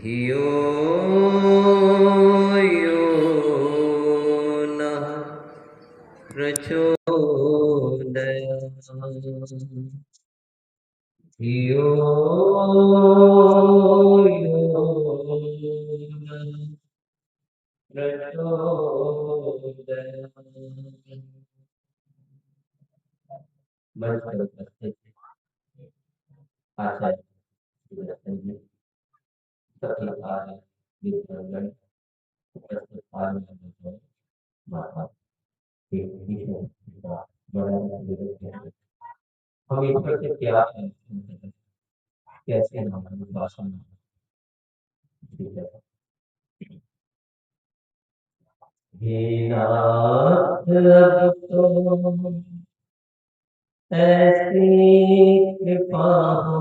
धियो यो नः प्रचोदयात्। धियो यो नः प्रचोदयात्। मंच पर उपस्थित आचार्य जी, सभी आर्य विद्वानगण, उपस्थित आर्य माता के विषय का वर्णन विवेक है। हम ईश्वर से क्या कैसे हमारी भाषा में ठीक है। हे नाथ अब तो ऐसी कृपा हो,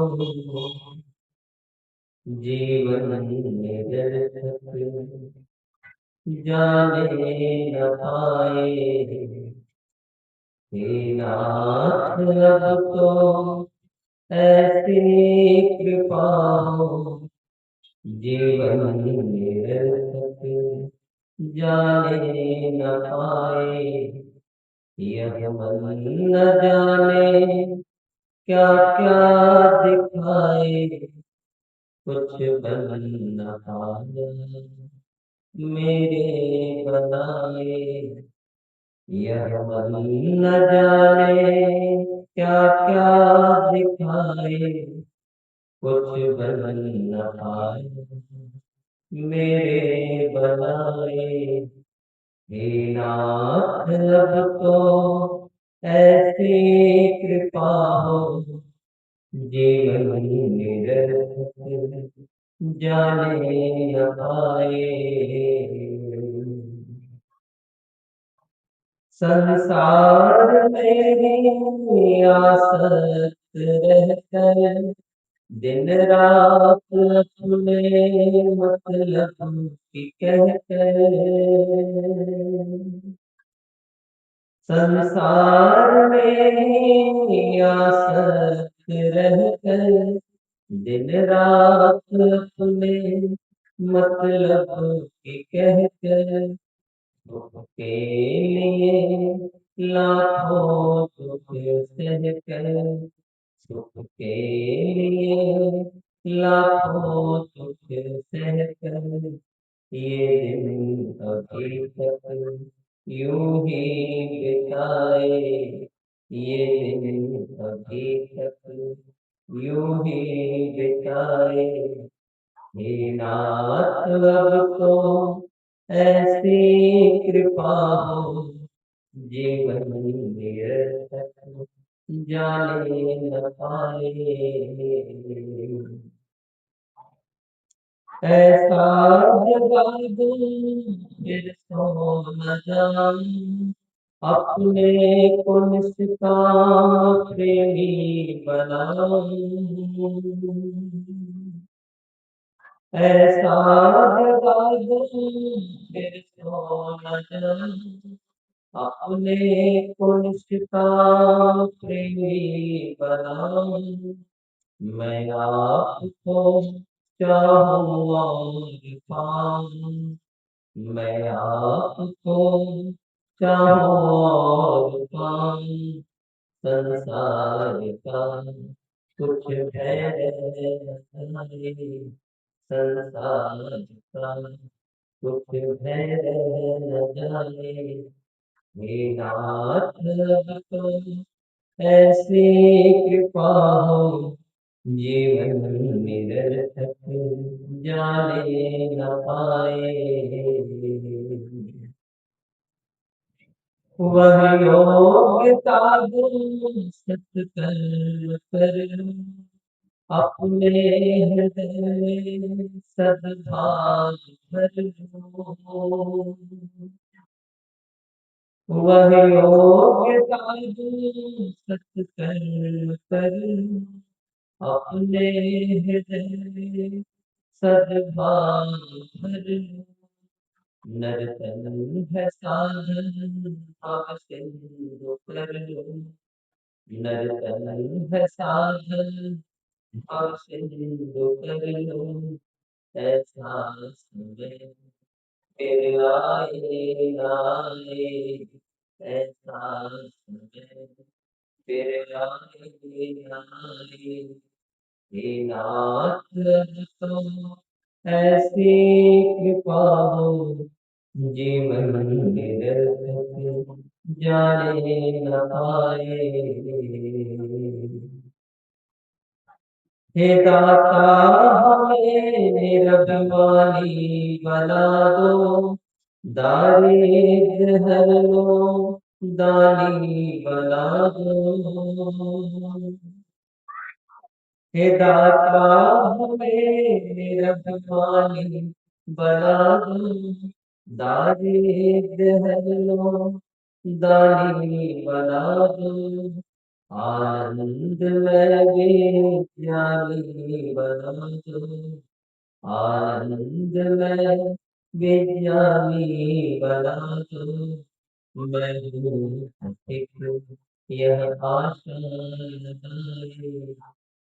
जीवन निरर्थक जाने न पाए। हे नाथ अब तो ऐसी कृपा हो, जीवन निरर्थक जाने न पाए। यह मन न जाने क्या क्या दिखाए, कुछ बन न पाया मेरे बनाए। यह मन न जाने क्या क्या दिखाए, कुछ बन न पाए मेरे बनाए। हे नाथ अब तो ऐसी कृपा हो, जीवन निरर्थक जाने न पाए। संसार में ही आसक्त रहकर दिन रात अपने मतलब की कहकर, संसार में ही आसक्त रहकर दिन रात अपने मतलब की कहकर, दुख के लिए लाखों दुख सहकर, सुख के लिए लाखों दुख सहकर, ये दिन अभी तक यूं ही बिताए। ये दिन अभी तक यूं ही बिताए। हे नाथ अब तो ऐसी कृपा हो, जीवन निरर्थक जाने न पाए। ऐसा जगा दूं फिर सो न जाऊं, अपने को निष्काम प्रेमी बनाऊं। ऐसा जगा दूं फिर सो न जाऊं, अपने को निष्काम प्रेमी बनाऊं। मैं आपको चाहूं और पाऊं, मैं आपको चाहूं और पाऊं। संसार का कुछ भय न जाए, संसार का कुछ भय न जाए। हे नाथ अब तो ऐसी कृपा हो, जीवन निरर्थक जाने न पाए। वह योग्यता दूं सत्कर्म कर, अपने हृदय में सद्भाव भर लो। वह योग्यता दूं सत्कर्म कर, अपने हृदय में सद्भाव भर लो। नर्तन है साधन भाव सिंधु कर लो, नर्तन है साधन भाव सिंधु कर लो। एहसास में फिर आए आए, एहसास में फिर आए आए। हे नाथ अब तो ऐसी कृपा हो, जीवन निरर्थक जाने न पाए। हे दाता हमें निरभिमानी बना दो, दारिद्र हर लो दानी बना दो। हे दाता हमें निरभिमानी बना दो, दारिद्र हर लो दानी बना दो। आनंद में विज्ञानी बना दो, आनंद में विज्ञानी बना दो। मैं हूँ एक यह आशा लगाए,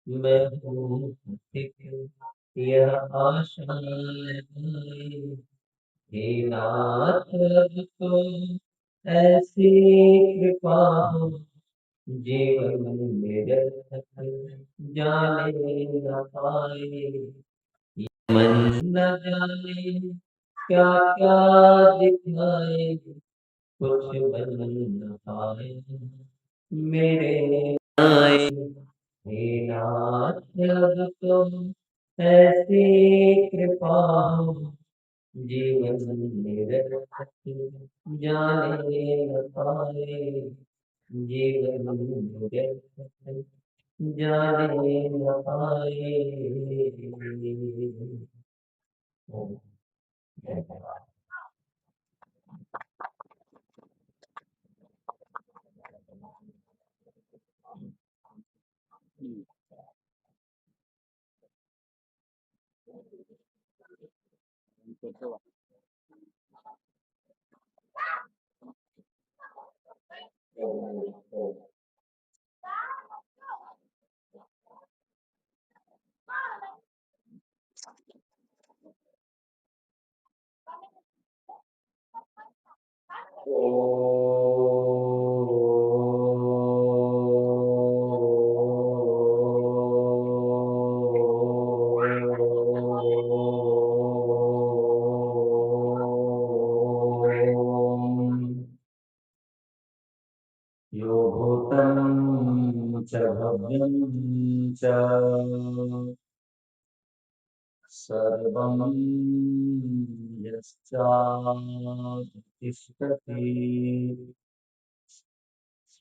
मैं हूँ एक यह आशा लगाए। हे नाथ अब तो ऐसी कृपा हो, जीवन निरर्थक जाने न पाए। मन न जाने क्या क्या दिखाए, कुछ बन न पाए मेरे आए। हे नाथ अब तो ऐसी कृपा हो, जीवन निरर्थक जाने न पाए। जीवन निरर्थक जाने न पाए। यो भूतं च भव्यं च सर्वं यश्चातिष्ठति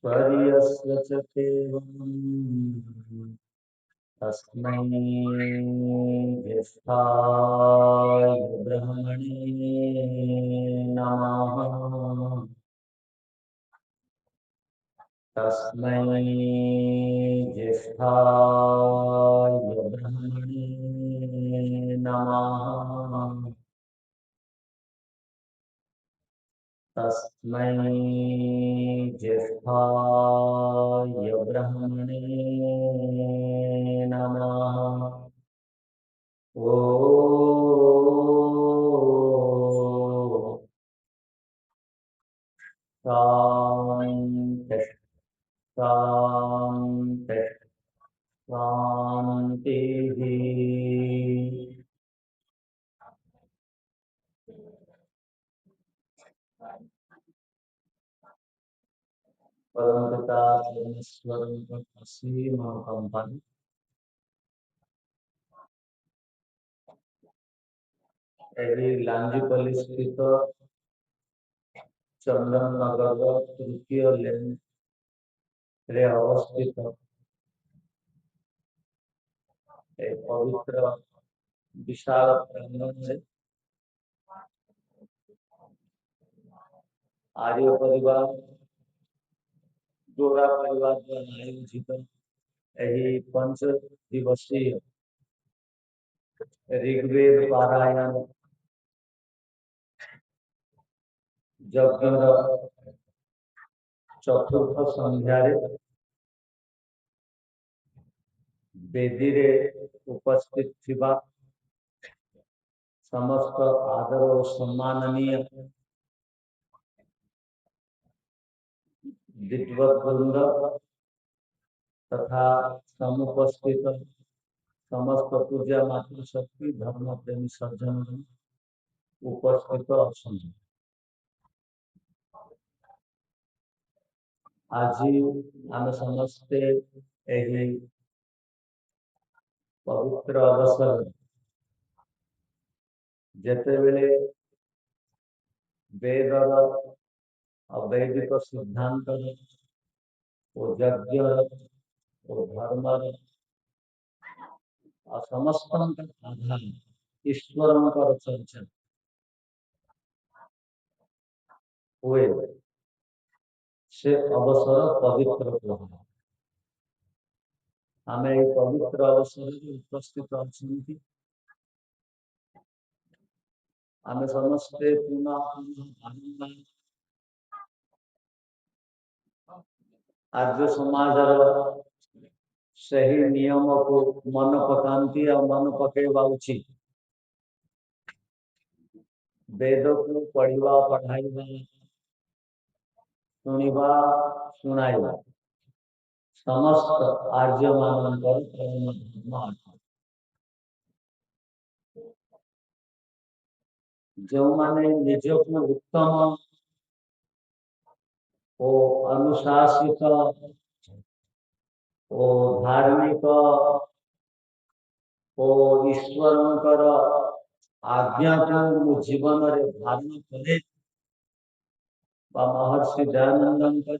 स्वर्यस्य च देवं तस्मै ज्येष्ठाय ब्रह्मणे नमः। तस्मै ज्येष्ठाय ब्रह्मणे नमः। तस्मै ज्येष्ठाय ब्रह्मणे नमः। ओ शान्ति शान्ति शान्तिः। परमपिता परमेश्वर असीम कंपन ଏହି ଲାଞ୍ଜିପଲ୍ଲୀ ସ୍ଥିତ ଚନ୍ଦନନଗରର ତୃତୀୟ ଲେନରେ ଅବସ୍ଥିତ ଏ ପବିତ୍ର ବିଶାଳ ପ୍ରାଙ୍ଗଣରେ आर्य परिवार गोरा परिवार द्वारा आयोजित यही 5 दिवसीय ऋग्वेद पारायण यज्ञर चतुर्थ संध्यारे वेदी रे उपस्थित थिबा समस्त आदर और सम्माननीय विद्वत वृंद तथा समुपस्थित समस्त पूजा मातृशक्ति धर्म प्रेमी सज्जन उपस्थित अच्छा आज आम समस्ते यही पवित्र अवसर जेते बेले वेदर अवैदिक सिद्धांत और यज्ञ और धर्म समस्त आधार ईश्वर चर्चा हुए से अवसर पवित्र कह आम पवित्र अवसर उपस्थित अच्छा आम समस्ते पुनः आर्य समाज सही नियम को मन पकाती और मन पकेवा उचित वेद को पढ़ा पढ़ाइबा शुणा शुणाइबा समस्त आर्य मान धर्म जो माने निज को उत्तम ओ अनुशासित ओ धार्मिक ओ ईश्वर आज्ञा को जीवन रे धारण करे महर्षि दयानंद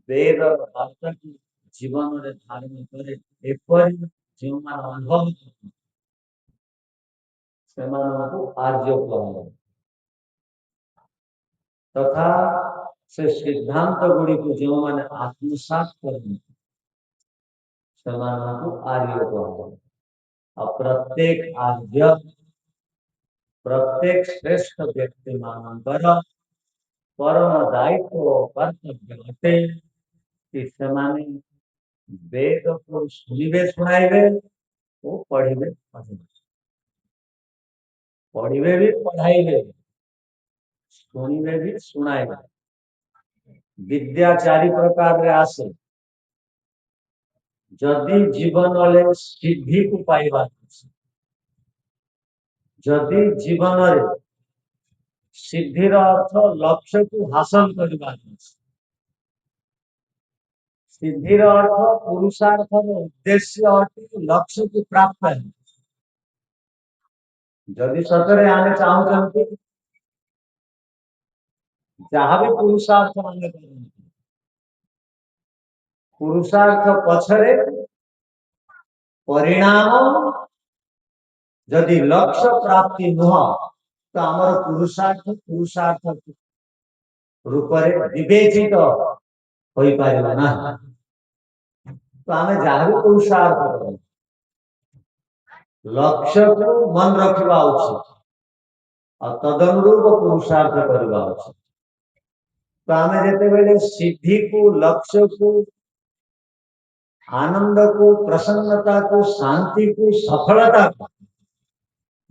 वेद वार्ता को जीवन रे धारण करे एपरि जो मान अनुभव से आर्य कह तथा से सिद्धांत गुड़ी को जो मैंने आत्मसात कर आर्य कह प्रत्येक आर्य प्रत्येक श्रेष्ठ व्यक्ति मानकर परम दायित्व कर्तव्य अटे कि सेमाने वेद को शुणिबे शुणाइबे वो पढ़िबे पढ़िबे भी पढ़ाइबे शुणिबे भी शुणाइबे विद्या चारि प्रकार रे आसे जदि जीवन ले सिद्धि को पाइबा जदि जीवन रे सिद्धिर अर्थ लक्ष्य को हासिल करबा सिद्धिर अर्थ पुरुषार्थ उद्देश्य अटे लक्ष्य को प्राप्त है जदि सतरे आने चाहते जहाँ भी पुरुषार्थ आने पुरुषार्थ पछरे परिणाम जदि लक्ष्य प्राप्ति नुह तो आमर पुरुषार्थ पुरुषार्थ रूप विवेचित हो पारिबा ना तो आम जहाँ भी पुरुषार्थ लक्ष्य को मन रखा उचित और तदनुरूप पुरुषार्थ करवा उचित तो आम जिते सिद्धि को लक्ष्य को आनंद को प्रसन्नता को शांति को सफलता को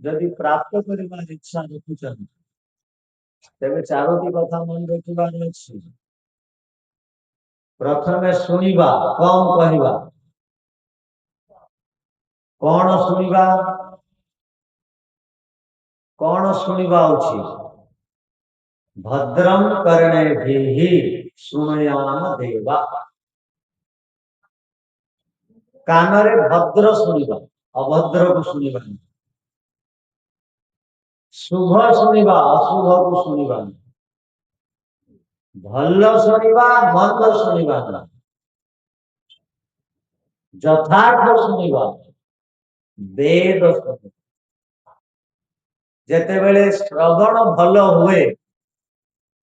जदि प्राप्त करने इच्छा रखुचन तेरे चारोटी कथा मन रखिबार अछि प्रथमे सुनिबा कम कहिबा कौन सुनिबा कौन सुनिबा उचित भद्रम करणे भी सुनयाम देवा कानरे भद्र सुनिबा अभद्र को सुनिबा शुभ शुणा अशुभ को शुणा भल शुणा मंद शुणा यथार्थ शुणा वेद जेते बेले श्रवण भल हुए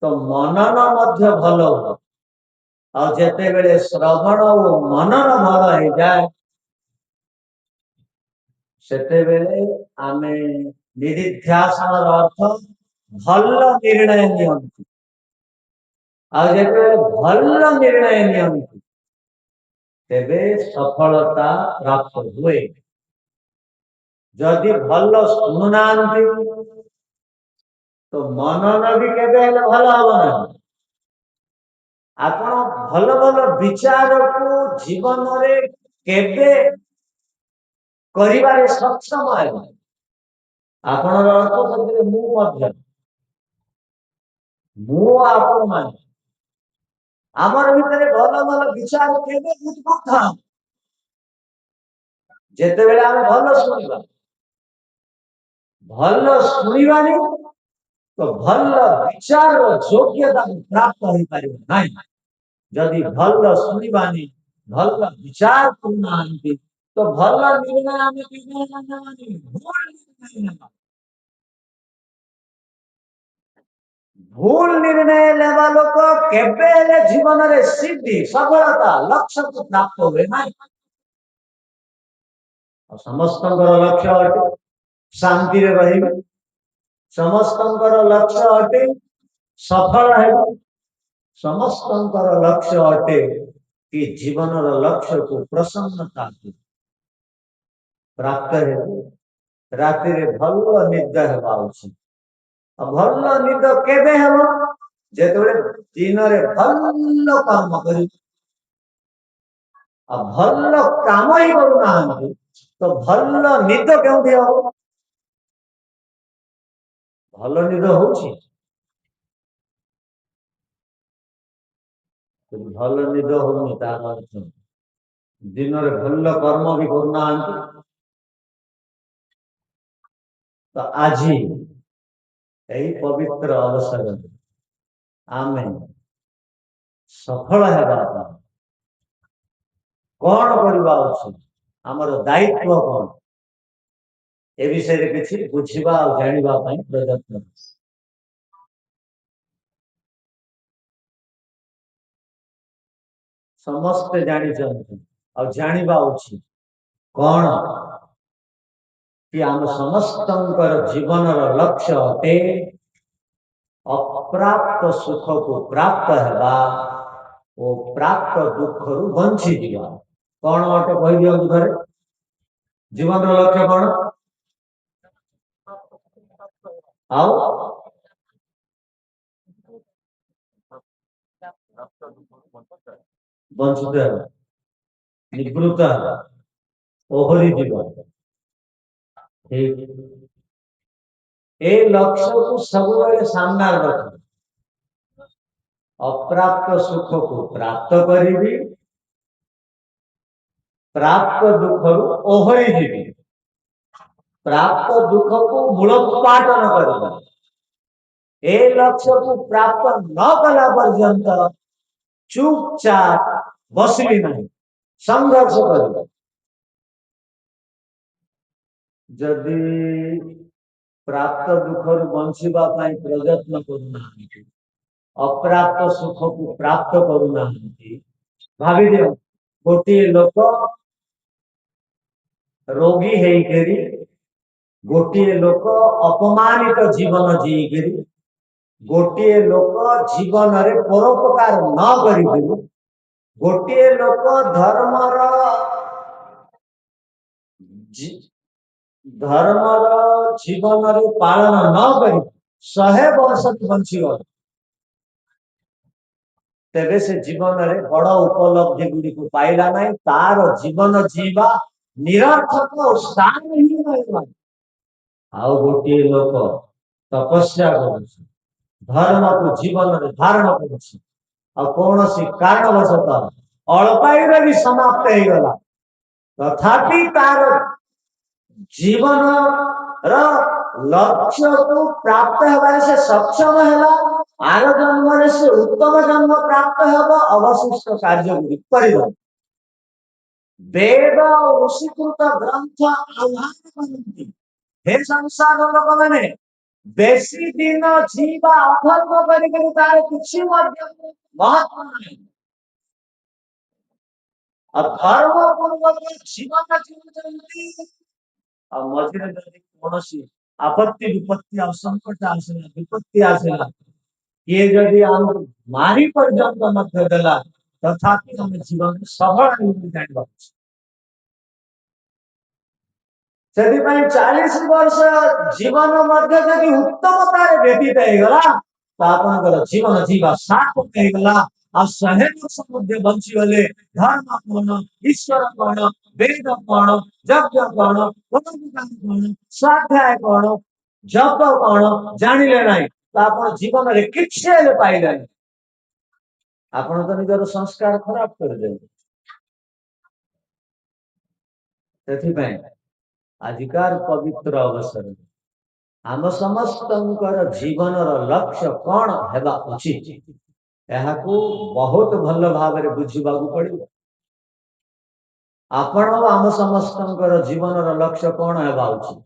तो मनन मध्य भल हुए और जेते बेले श्रवण और मनन भल हो जाए सेते बेले आमे निधिध्यासन अर्थ भल निर्णय नियंती और जेते भल निर्णय नियंती तेबे सफलता प्राप्त हुए जदि भल शुणुना तो मनन भी केबे भल हम ना आपण भल भल विचार को जीवन रे केबे करिबारे सक्षम है आपण अर्थ मु मध्य मु आपण मान आमर भितर भल भल विचार केबे उद्भूत जेते बेले हम भल शुणिबानी तो भल विचार योग्यता प्राप्त हो पार नहीं जदि भल शुणिबानी भल विचार करना तो भल निर्णय आम भूल निर्णय लेवा लोक केबे जीवन रे सिद्धि सफलता लक्ष्य को प्राप्त हुए ना समस्त लक्ष्य अटे शांति रे रहिबे समस्त लक्ष्य अटे सफल है समस्त लक्ष्य अटे कि जीवन लक्ष्य को प्रसन्नता प्राप्त है राति भल निद हेबा उचित भल निद केबे हेब जेतेबेले दिन रे भल काम करी भल काम ही करूना तो भल निद क्यों हम भल निद होची भल निद होनी तार अर्थ दिन रे भल कर्म भी करूना तो आज यही पवित्र अवसर आम सफल हेबा कौन करवा उचित आमर दायित्व कौन ए विषय किसी बुझा और जाना प्रयत्न समस्ते जानी और जाना उचित कौन कि आम समस्त जीवन लक्ष्य अटे अप्राप्त सुख को प्राप्त हेबा ओ प्राप्त दुख रु बंची जीवा कौन अटे कह दियंतु घरे जीवन लक्ष्य कौन आओ बंचित निवृत्त ओहरी जीवन ठीक ए लक्ष्य को सब सामना रख अप्राप्त सुख को प्राप्त करी प्राप्त दुख रु ओहरी जीवी प्राप्त दुख को मूलोत्पाटन कर ए लक्ष्य को प्राप्त न कला पर्यंत चुपचाप बसली नहीं संघर्ष कर जदि प्राप्त दुख रु बंचिबा पई प्रयत्न करूना अप्राप्त सुख को प्राप्त करूना भाभी दियो गोटे लोक रोगी हेकरी गोटे लोक अपमानित जीवन जीकरी गोटे लोक जीवन रे परोपकार न करी गोटे लोक धर्मर जीवन रे पालन न करी 100 वर्ष बंची गल तेरे से जीवन रे बड़ उपलब्धि गुड़ी को पाइला नहीं तार जीवन जीवा निरर्थक स्थान ही नहीं आउ गोटे लोक तपस्या कर धर्म को जीवन रे धारण कर कौन सी कारणवशतः अल्पायुरे भी समाप्त हो गला तथापि तार जीवन र लक्ष्य को प्राप्त होगा से सक्षम है आर जन्म से उत्तम जन्म प्राप्त होगा अवशिष्ट कार्य कर वेद ऋषिकृत ग्रंथ आह्वान करती हे संसार लोक मैंने बेसी दिन जीवा अधर्म कर तार किसी महत्व नहीं धर्म पूर्वक जीवन जीवन मझे कौन आपत्ति विपत्ति आ संकट आसला विपत्ति आसला ये जदि आम मारी पर्यंत मध्य देला तथापि हम जीवन सफल जान से 40 वर्ष जीवन मध्य जदि उत्तमतार व्यतीत होगला तो आपनकर जीवन जीवा सार्थक होगला आ 100 वर्ष मध्य बंचीगले धर्म कौन ईश्वर कौन वेद कौन यज्ञ कौन परोपकार कौन स्वाध्याय कौन जप कौन जानिले नहीं तो आप जीवन रे किछि हेले पाइले आपण तो निजर संस्कार खराब कर दे ସେଥିପାଇଁ आजिकार पवित्र अवसर आम समस्त जीवन लक्ष्य कौन हेबा उचित यहाकू बहुत भल भाव बुझा पड़ो आपण आम समस्त जीवन लक्ष्य कौन हेबा उचित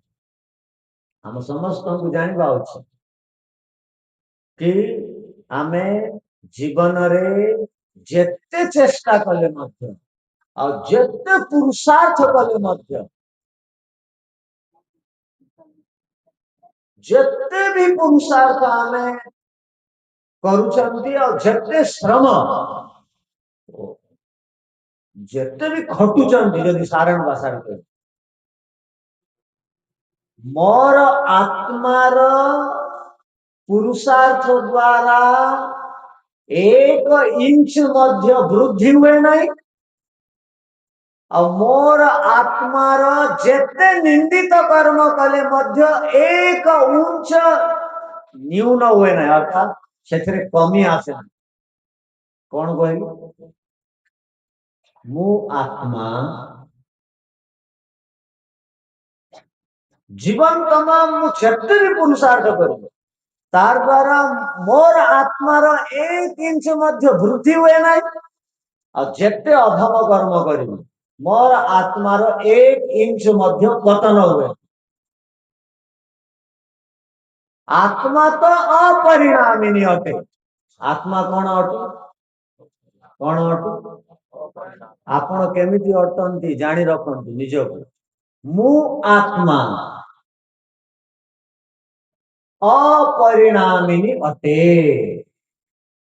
आम समस्त को जानवा उचित कि आमे जीवन रे जेते चेष्टा कले मध्य और जेते पुरुषार्थ कले मध्य जेते भी पुरुषार्थ आमे करूछंती और जेते श्रम जेते भी खटुचंती यदि सारण भाषा कह मोर आत्मार पुरुषार्थ द्वारा 1 इंच मध्य वृद्धि हुए नहीं और मोर आत्मार जेते निंदित कर्म कले मध्य 1 इंच न्यून हुए नहीं अर्थात से कमी आसे कौन कह मु आत्मा जीवन तमाम मुझे भी पुरुषार्थ कर तार द्वारा मोर आत्मार 1 इंच मध्य वृद्धि हुए ना और जेते अधम कर्म कर मोर आत्मार 1 इंच मध्य पतन हुए आत्मा तो अपरिणामिनी अटे आत्मा कौन अटे कौन अटे आपण केमिति अटंती जानी रखंतु निजको मु आत्मा अपरिणामिनी अटे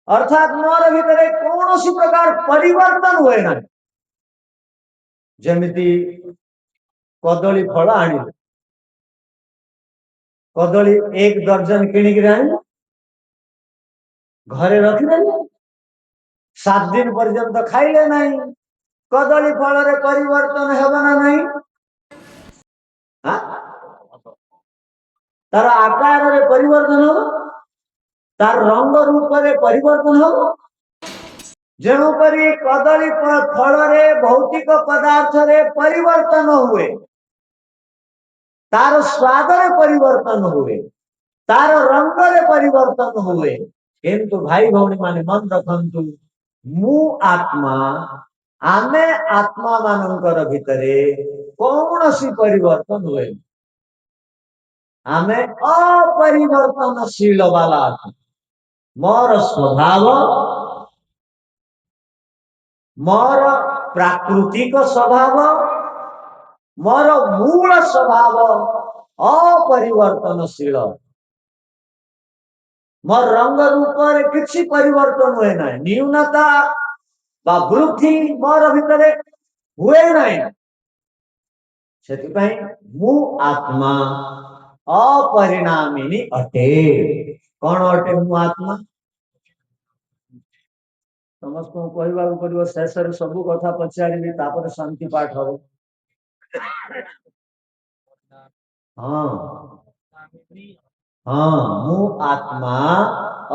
अर्थात मोर भीतर कौन सी प्रकार परिवर्तन हुए ना जमिति कदली फल आनी कदली 1 दर्जन किणिक आनी घरे रखिदेले 7 दिन पर्यंत खाइले नहीं कदली फल रे परिवर्तन हेबा ना नहीं तार आकार रे परिवर्तन हो तार रंग रूप रे परिवर्तन हो जेपरी कदली फल रे भौतिक पदार्थ रे परिवर्तन हुए तार स्वाद रे परिवर्तन हुए तार रंग रे परिवर्तन हुए किंतु भाई भौणी माने मन रखंतु मु आत्मा आमे आत्मा मानकर भितरे कौन सी परिवर्तन हुए आमे अपरिवर्तनशील वाला मोर स्वभाव मोर प्राकृतिक स्वभाव मोर मूल स्वभाव अपरिवर्तनशील मोर रंग रूप किसी परिवर्तन हुए ना न्यूनता बा वृद्धि मोर भितर हुए ना से मु आत्मा अपरिणामिनी अटे कौन अटे मु आत्मा समस्त कहवा पड़ो शेष सब कथा पचारि शांति पाठ हम हाँ हाँ मु आत्मा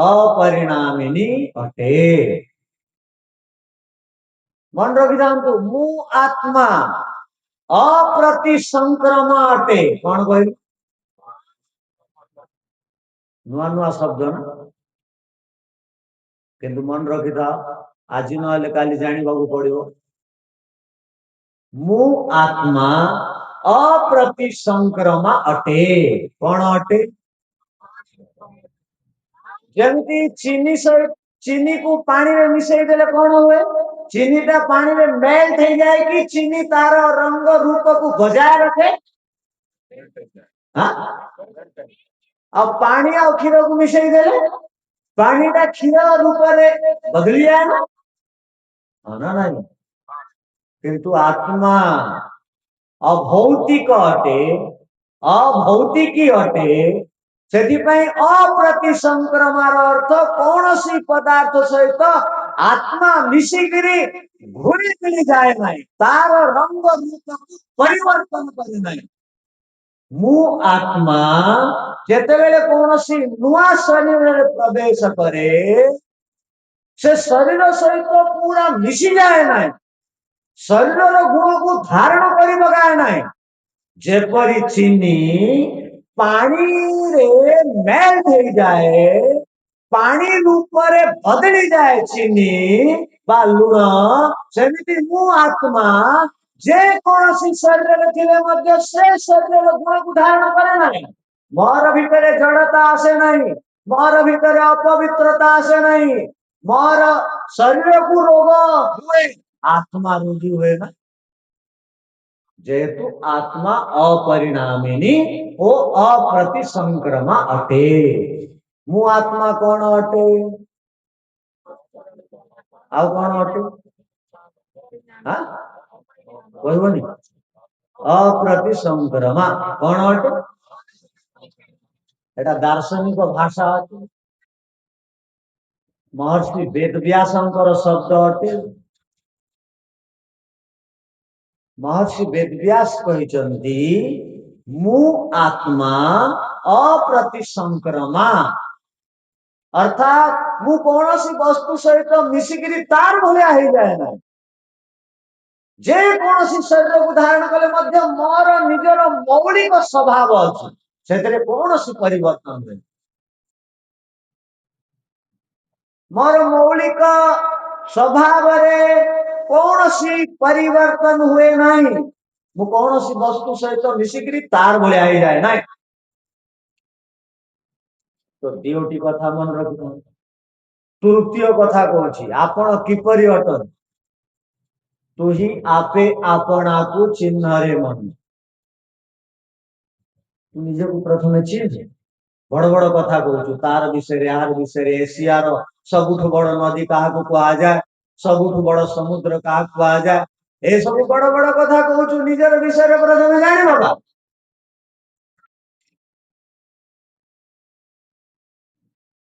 अपरिणामिनी अटे मन रखी था मु आत्मा अप्रतिसंक्रम अटे कौन कह नुआ नुआ शब्द ना किंतु मन रखी था आज ना काली जाना पड़ो मु आत्मा अप्रतिसंक्रमा अटे कौन अटे जमी चीनी चीनी को पानी में मिसई देले कौन हुए चीनीटा पानी में मेल्ट हो जाए कि चीनी तार रंग रूप को बजाय रखे अब पानी और क्षीर को मिसई देले पानीटा क्षीर रूप बदली जाए ना नहीं किंतु आत्मा अभौतिक अटे अभौतिकी अटे ସେଥିପାଇଁ ଅପ୍ରତି ସଂକ୍ରମାର ଅର୍ଥ କୌଣସି ପଦାର୍ଥ ସହିତ ଆତ୍ମା ମିଶିକିରି ଘୁରି ଫିରି ଯାଏ ନାହିଁ, ତାର ରଙ୍ଗ ରୂପକୁ ପରିବର୍ତ୍ତନ କରେ ନାହିଁ। ମୁଁ ଆତ୍ମା ଯେତେବେଳେ କୌଣସି ନୂଆ ଶରୀରରେ ପ୍ରବେଶ କରେ ସେ ଶରୀର ସହିତ ପୁରା ମିଶିଯାଏ ନାହିଁ, ଶରୀରର ଗୁଣକୁ ଧାରଣ କରି ପକାଏ ନାହିଁ। ଯେପରି ଚିନି ପାଣିରେ ମେଲ୍ଟ ହେଇଯାଏ, ପାଣି ରୂପରେ ବଦଳି ଯାଏ ଚିନି ବା ଲୁଣ, ସେମିତି ମୁଁ ଆତ୍ମା ଯେ କୌଣସି ଶରୀରରେ ଥିଲେ ମଧ୍ୟ ସେ ଶରୀରର ଗୁଣକୁ ଧାରଣ କରେ ନାହିଁ। ମୋର ଭିତରେ ଜଡ଼ତା ଆସେ ନାହିଁ, ମୋର ଭିତରେ ଅପବିତ୍ରତା ଆସେ ନାହିଁ, ମୋର ଶରୀରକୁ ରୋଗ ହୁଏ, ଆତ୍ମା ରୋଗୀ ହୁଏ ନା। जेहेतु आत्मा अपरिणामिनी ओ अप्रति संक्रमा अटे। मु आत्मा कौन अटे? आउ कौन अटे? कहबनी अप्रति संक्रमा कौन अटे? एटा दार्शनिक भाषा अटे, महर्षि वेदव्यासंकर शब्द अटे। महर्षि वेदव्यास कहते मु आत्मा अप्रति संक्रमा, अर्थात मु कौन सी वस्तु सहित मिसिकी तार भाया हो जाए ना। जे कौन सी शरीर को धारण कले मध्य मोर निजर मौलिक स्वभाव अच्छी से कौन सी परिवर्तन हुए, मोर मौलिक स्वभाव कौन सी परिवर्तन हुए नहीं, मु कौन सी वस्तु सहित मिसिकी तार भाया हो जाए ना। तो दियोटी कथा मन रख। तृतीय कथा कहूँ आपण किपरि अटन तु ही आपे आपना को चिन्ह रे मन, तू निजे को प्रथम चिन्ह। बड़ बड़ कथा कहूँ तार विषय यार विषय एशियार सबुठ बड़ नदी क्या कह जाए, सबुठ बड़ समुद्र क्या कह जाए, ए सब बड़ बड़ कथा कहूँ निजर विषय प्रथम जानी बाबा।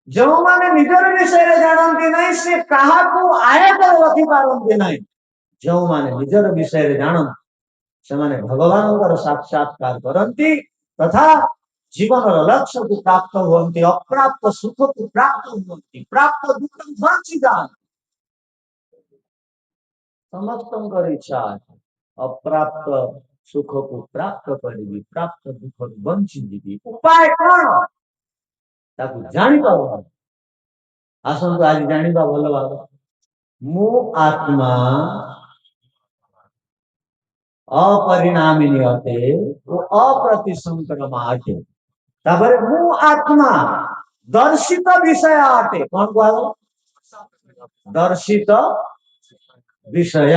जो माने निजर विषय जानती नहीं से कहा को आयत रखी पारती नहीं, जो माने निजर विषय जानती से माने भगवान साक्षात्कार करती तथा जीवन लक्ष्य को प्राप्त होती, अप्राप्त सुख को प्राप्त होती, प्राप्त दुख बची जाए। समस्त इच्छा अप्राप्त सुख को प्राप्त करी, प्राप्त दुख बंची जी, उपाय कौन ताकू जानी पाव। आसतु आज जानिबा भल भाव। मु आत्मा अपरिणामिनी अटे वो अप्रति संक्रमा अटे। तापर मु आत्मा दर्शित विषय अटे, कौन कह दर्शित विषय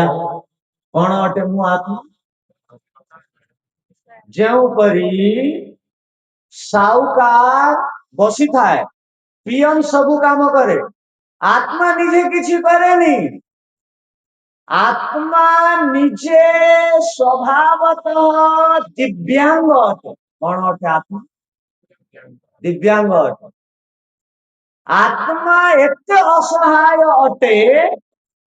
कौन अटे? मु आत्मा जो परी साहुकार बसी थाए, पियन सबु काम करे, आत्मा निजे किछि करेनी, आत्मा निजे स्वभावतः दिव्यांग अटे। कौन अटे? आत्मा दिव्यांग अटे। आत्मा एते असहाय अटे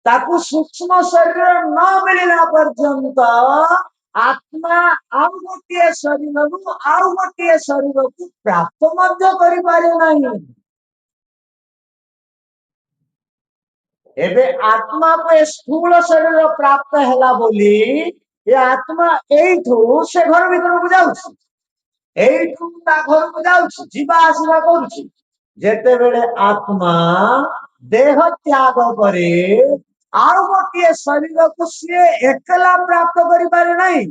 ताकू सूक्ष्म शरीर न मिलला पर्यंत आत्मा आउ गोटे शरीर आउ गोटे शरीर को प्राप्त मध्य करि पारे नहीं। एबे आत्मा को स्थूल शरीर प्राप्त हैला बोली ये आत्मा एठू से घर भीतर को जाउछि, एठू ता घर को जाउछि, जीवा आसीबा करूछि। जेते बेले आत्मा देह त्याग करे आउ गोटे शरीर को सी एकला प्राप्त करि पारे नहीं,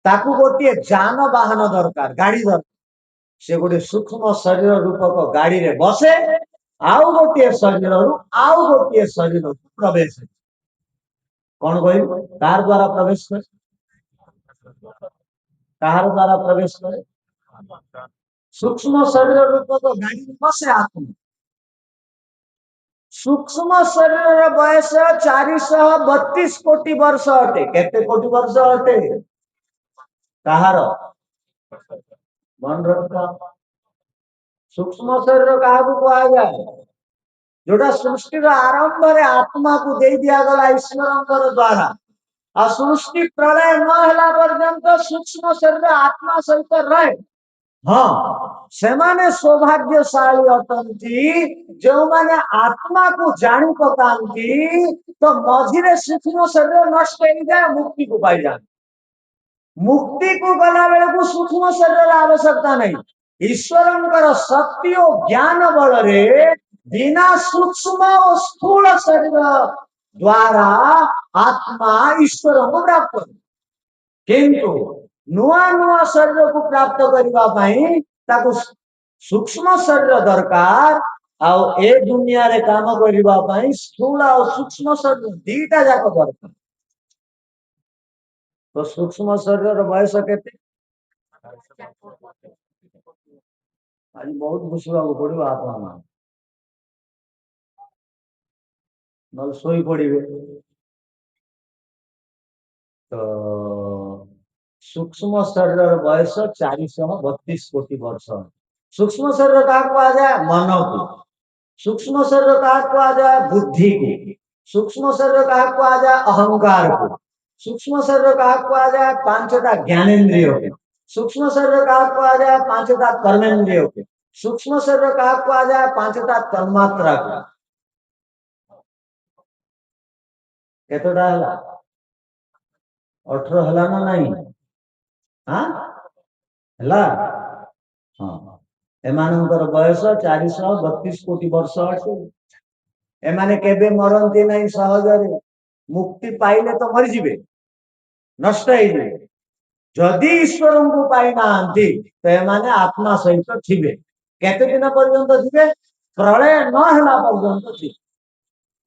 ताकू गोटे जान वाहन दरकार, गाड़ी दरकार। से गोटे सूक्ष्म शरीर रूपक गाड़ी रे बसे, आउ गोटे शरीर आउ गोटे शरीर को प्रवेश। कौन कह कार द्वारा प्रवेश करे, कहार द्वारा प्रवेश करे? सूक्ष्म शरीर रूपक गाड़ी रे बसे आत्मा। सूक्ष्म शरीर बयस 432 कोटी वर्ष अटे। केते कोटी वर्ष अटे? କାହାର ମନ ରଖିବା सूक्ष्म शरीर क्या कहुए जोटा सृष्टि आरंभ में आत्मा को दे दिया गला ईश्वर द्वारा आ सृष्टि प्रलय न पर्यंत सूक्ष्म शरीर आत्मा सहित रहे हाँ से माने सौभाग्यशाली अटंती जो माने आत्मा को जानी पकाती तो मझिरे सूक्ष्म शरीर नष्ट हो जाए मुक्ति को पाई जाए मुक्ति को गला बेले को सूक्ष्म शरीर आवश्यकता नहीं ईश्वर शक्ति और ज्ञान बल बिना सूक्ष्म और स्थूल शरीर द्वारा आत्मा ईश्वर को प्राप्त कर किंतु नुआ नुआ शरीर को प्राप्त करने सूक्ष्म शरीर दरकार आउ ए दुनिया रे काम करने स्थूल और सूक्ष्म शरीर दीटा जाक दरकार तो सूक्ष्म शरीर बयस के आज बहुत बुझा पड़ो आप शोई पड़े तो सूक्ष्म शरीर बयस 432 कोटी वर्ष सूक्ष्म शरीर क्या कहुए मन को सूक्ष्म शरीर क्या कहुए बुद्धि को सूक्ष्म शरीर क्या कहुए अहंकार को सूक्ष्म शरीर क्या कहुए 5टा ज्ञानेन्द्रिय को सूक्ष्म शरीर क्या कहुए 5टा कर्मेन्द्रिय को सूक्ष्म शरीर क्या कहुए 5टा तन्मात्रा को केतोटा है 18 है ना नहीं हाँ है हाँ एमानंकर बयस 432 कोटी वर्ष अच्छे एमाने केबे मरती नहीं सहजरे मुक्ति पाइले तो मरी जीवे नष्ट हो जदि ईश्वर को पाई ना तो एमाने आत्मा सहित थिबे केते दिन पर्यंत थिबे प्रलय न होला पर्यंत थिबे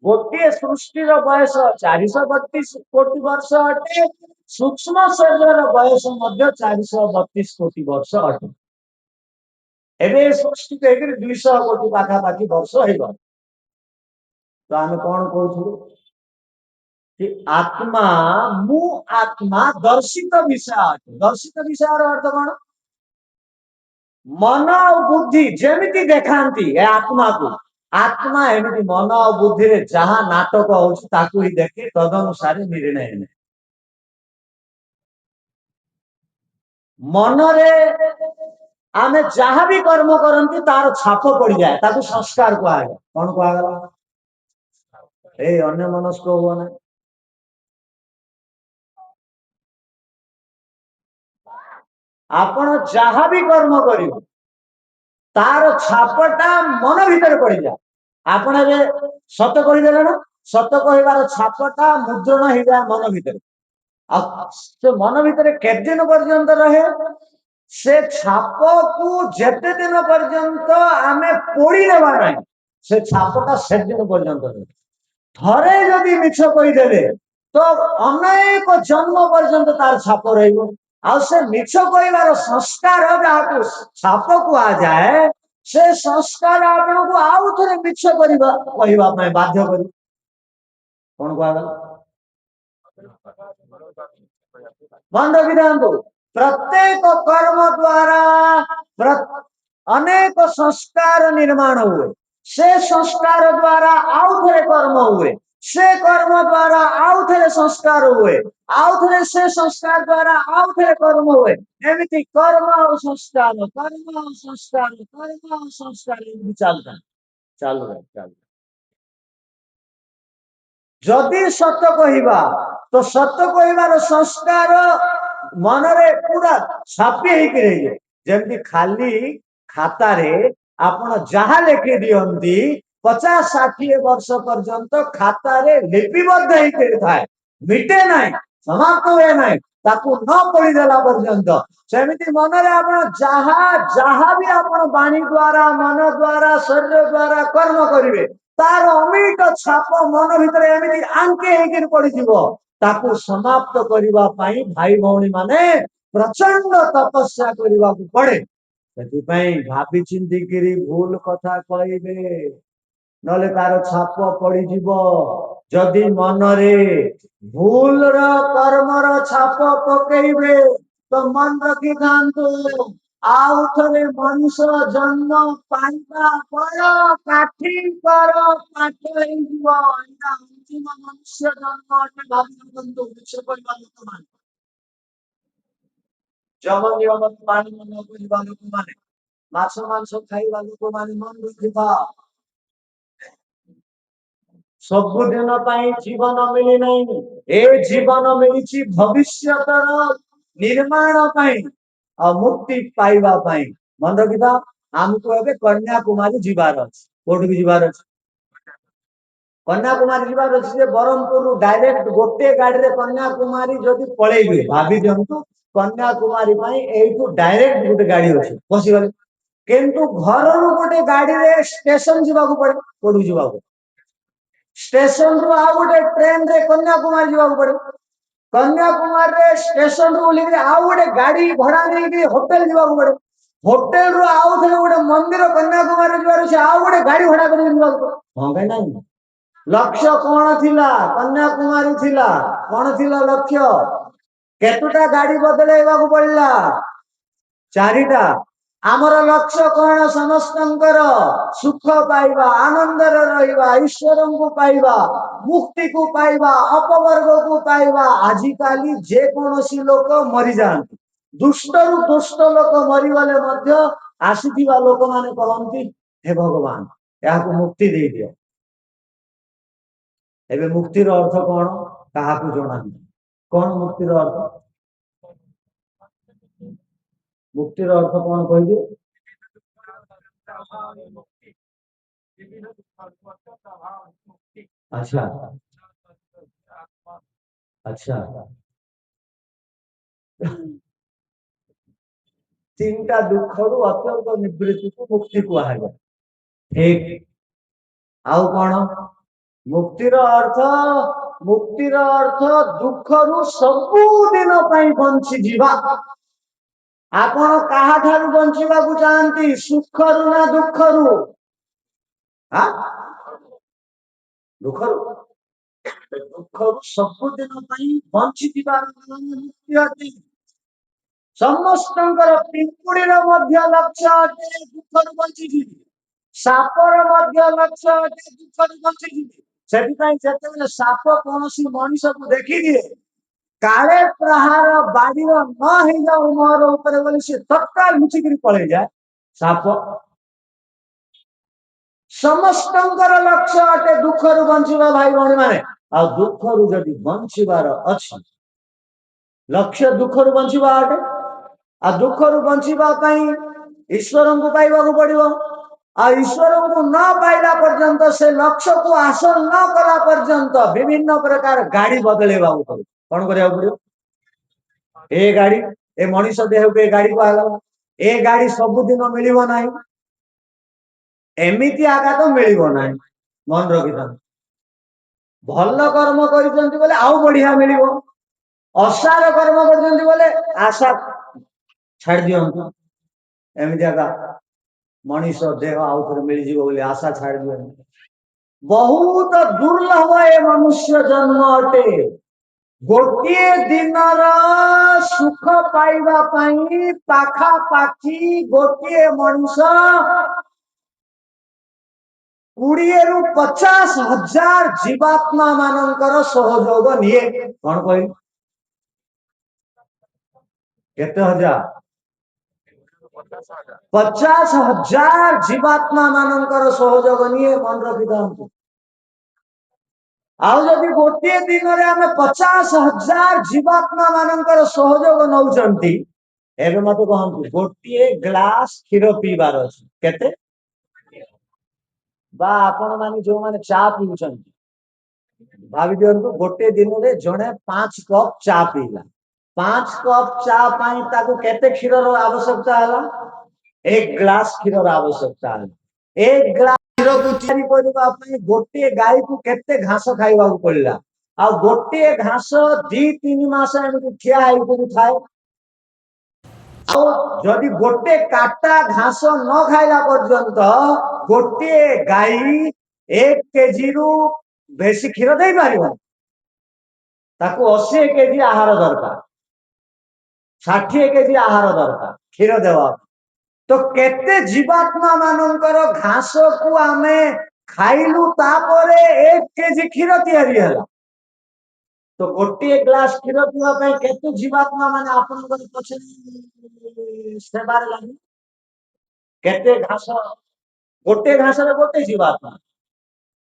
गोटे सृष्टि बयस 432 कोटी वर्ष अटे सूक्ष्म शरीर बयस 432 कोटी वर्ष अटे एवं सृष्टि को 200 कोटी पाखापाखि वर्ष हो तो आम कौन कहूँ कि आत्मा मु आत्मा दर्शित विषय दर्शित विषय अर्थ कौन मन और बुद्धि जमी देखाती आत्मा को आत्मा एमती मन और बुद्धि रे जहाँ नाटक हो देखे तदनुसार निर्णय ने मन रे आमे जहाँ भी कर्म करती तार छाप पड़ जाए ताकू संस्कार कहुए कौन कहगला ए अन्य मनस्क हुआ ना आपण जहाँ भी कर्म कर तार छापटा मन भीतर पड़ जाए आपण सत कहीदे ना सत कहबार छापटा मुद्रण हो जाए मन भीतर से मन भीतर केते दिन पर्यंत रहे से छाप को जेते दिन पर्यंत आमे पोड़ी नेबा नहीं से छापटा से दिन पर्यंत रहे थरे जदि मिछ कहीदेले तो अनेक जन्म पर्यंत तार छाप रहिबो आ से मिछ कहबार संस्कार जहाँ छाप कह जाए से संस्कार आपण को आउ थे मिछ कहवा बाध्य कर कौन कहगला मन रखी था प्रत्येक कर्म द्वारा अनेक संस्कार निर्माण हुए से संस्कार द्वारा आउ थे कर्म हुए से कर्म द्वारा आउ थे संस्कार हुए आउ थे से संस्कार द्वारा आउ थे कर्म हुए एमती कर्म और संस्कार कर्म और संस्कार कर्म और संस्कार चलता चल रहा जदि सत कहवा तो सत कहबार संस्कार मन रे पूरा छापी हो जमी खाली खाता रे आपण जहाँ लिखि दियंती 50-60 वर्ष पर्यंत खाता रे लिपिबद्ध होता है मिटे ना समाप्त हुए ना ताकू न पढ़ीदेला पर्यंत सेमती मन रे आपण जहाँ जहाँ भी आपण वाणी द्वारा मन द्वारा शरीर द्वारा कर्म करेंगे तार अमिट छाप मन भीतर एमती आंके होकर पड़ीजिव ताकू समाप्त करने भाई भौणी माने प्रचंड तपस्या करने को पड़े से भाभी चिंतिकी भूल कथा कहे नले तार छाप पड़ीजिव जदि मन रे भूल कर्मर छाप पकईबे तो मन रखी था आउ थे मनुष्य जन्म पाइबा बड़ काठिकर पाठ अंतिम मनुष्य जन्म अटे भावी विषय लोक मान जम नियम पानी न बुझा लोक माने माछ मांस खाइबा लोक माने मन रखिथा सबुदिन जीवन मिली नहीं ए जीवन मिली भविष्यतर निर्माण और मुक्ति पाइबा मन रखिथा आमको एबे कन्याकुमारी जीवार अछि कोठ की जीवार अछि कन्याकुमारी जीवार अछि जे बरहमपुर डायरेक्ट गोटे गाड़ी रे कन्याकुमारी जदि पळेबे भाबी दियंतु कन्याकुमारी एठू डायरेक्ट गोटे गाड़ी अछि बसी गले किंतु घर गोटे गाड़ी रे स्टेशन जीवा को पड़े कोठ जीवा को स्टेशन रु आ गोटे ट्रेन रे कन्याकुमारी जीवा को पड़े कन्याकुमारी रे स्टेशन रु ओली आ गोटे गाड़ी भड़ा नहीं होटल जीवा को पड़े होटल रु आउ थे गोटे मंदिर कन्याकुमारी जीवार से आ गोटे गाड़ी भड़ा कर जीवा को हां काई नहीं लक्ष्य कौन थिला कन्याकुमारी थिला कौन थिला लक्ष्य केतुटा गाड़ी बदलेवा को पड़ला चारिटा आमर लक्ष्य कौन समस्तंकर सुख पाइबा आनंदर रहिबा ईश्वर को पाइबा मुक्ति को पाइबा अपवर्ग को पाइबा आजिकाली जे कोनोसी लोक मरी जाती दुष्ट रु दुष्ट लोक मरीगले मध्य आसीथिबा लोक माने कहंती हे भगवान या मुक्ति दे दियो एबे मुक्तिर अर्थ कौन कहा जना कौन मुक्तिर अर्थ मुक्तिर अर्थ कौन कह अच्छा अच्छा तीन टा दुख रु अत्यंत निवृत्ति को मुक्ति कह ठीक आउ कौन मुक्तिर अर्थ दुख रु सबुदिन बंची जीवा आपण कहा ठारू बंचीबा को चाहती सुख रु ना दुख रु हाँ दुख रु दुख रु सबुदिन बंची जीवार मुक्ति अटे समस्तंकर पिंपुड़ीर मध्य लक्ष्य अटे दुख रु बंची जीवी सापर मध्य लक्ष्य अटे दुख रु बंची जीवी सेटिकाई जेतेबेले साप कोनोसी मनुष्य को देखि दिए काले प्रहार बाड़ी न ही जाऊ मोर ऊपर बोली से तत्काल लुचिकी पड़े जाए साप समस्तंकर लक्ष्य अटे दुख रु बंचीबा भाई भौणी माने आ दुख रु जदि बंचीबार अछि लक्ष्य दुख रु बंचीबा अटे आ दुख रु बंचीबा ईश्वर को पाइबा को पड़िबो आ ईश्वर को न पाइला पर्यंत से लक्ष्य को हासिल न कला पर्यंत विभिन्न प्रकार गाड़ी बदलेबा को पड़े कौन करिया पड़िबो ए गाड़ी ए मनीष देह को ए गाड़ी को ए गाड़ी सबुदिन मिलिबो नाही एमिति आगा तो मिलिबो नाही मन रखिथा भल कर्म करिसंती बोले आउ बढ़िया मिलिबो असार कर्म करिसंती बोले आशा छाड़ दियंतु एमिति आगा मनीष देह आउ थरे मिल जीवो बोले आशा छाड़ दियो बहुत दुर्लभ ए मनुष्य जन्म अटे गोटे दिन सुख पाइबा पाखा पाखी गोटे मनुष्य 20 रु 50,000 जीवात्मा मानकर सहयोग निये कौन कह केते हजार 50,000 जीवात्मा मानकर सहयोग निये मन रखी था आदि गोटे दिन में आम 50,000 जीवात्मा मानकर सहयोग नौचंती एबे मत कहंतु गोटे ग्लास क्षीर पीबार अछि केते बा आपण माने जो माने चा पीउछंती भाभी दियंतु गोटे दिन रे जणे 5 कप चा पीला 5 कप चा पाई ताको केते क्षीर रो आवश्यकता हला 1 ग्लास क्षीर रो आवश्यकता हला 1 ग्लास क्षीर को तैयारी करबा पई गोटे गाय को केते घास खाइबा को पड़ला आ गोटे घास 2-3 मास एमि ठिया आइ को खाए जदि गोटे काटा घास न खाइला पर्यंत गोटे गाई 1 केजी रु बेसी क्षीर दे पारिबो ताको 80 केजी आहार दरकार 60 केजी आहार दरकार क्षीर देवा तो केते जीवात्मा मानकर घास को आमे खाइलु तापरे 1 केजी क्षीर तैयारी हला तो गोटे ग्लास क्षीर पीवा पे केते जीवात्मा माने आपन पछे सेबार लागि केते घास गोटे घास रे गोटे जीवात्मा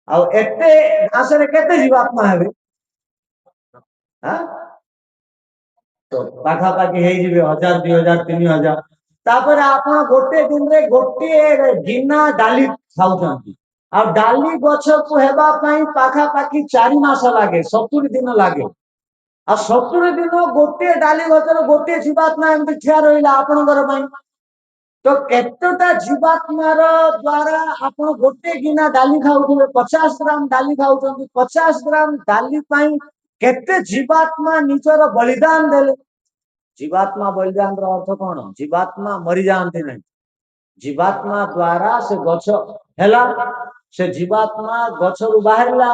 आ एते घास रे केते जीवात्मा हेबे हां तो पाखा पाखी हे जिवे 1000 2000 3000 तापर आपण गोटे दिन रे गोटे गिना डाली खाउछंती आ डाली गछ को हेबा पई पाखा पाखी 4 मास लागे 70 दिन लागे आ 70 दिन गोटे डाली गछर गोटे जीवात्मा एमति ठिया रहिला आपणकर पई तो केतटा जीवात्मार द्वारा आपण गोटे गिना डाली खाउथिबे 50 ग्राम डाली खाउछंती 50 ग्राम डाली पई केते जीवात्मा निजर बलिदान देले जीवात्मा बलिदान रो अर्थ कोन जीवात्मा मरि जानते नहीं जीवात्मा द्वारा से गछ हेला से जीवात्मा गछरु बाहरला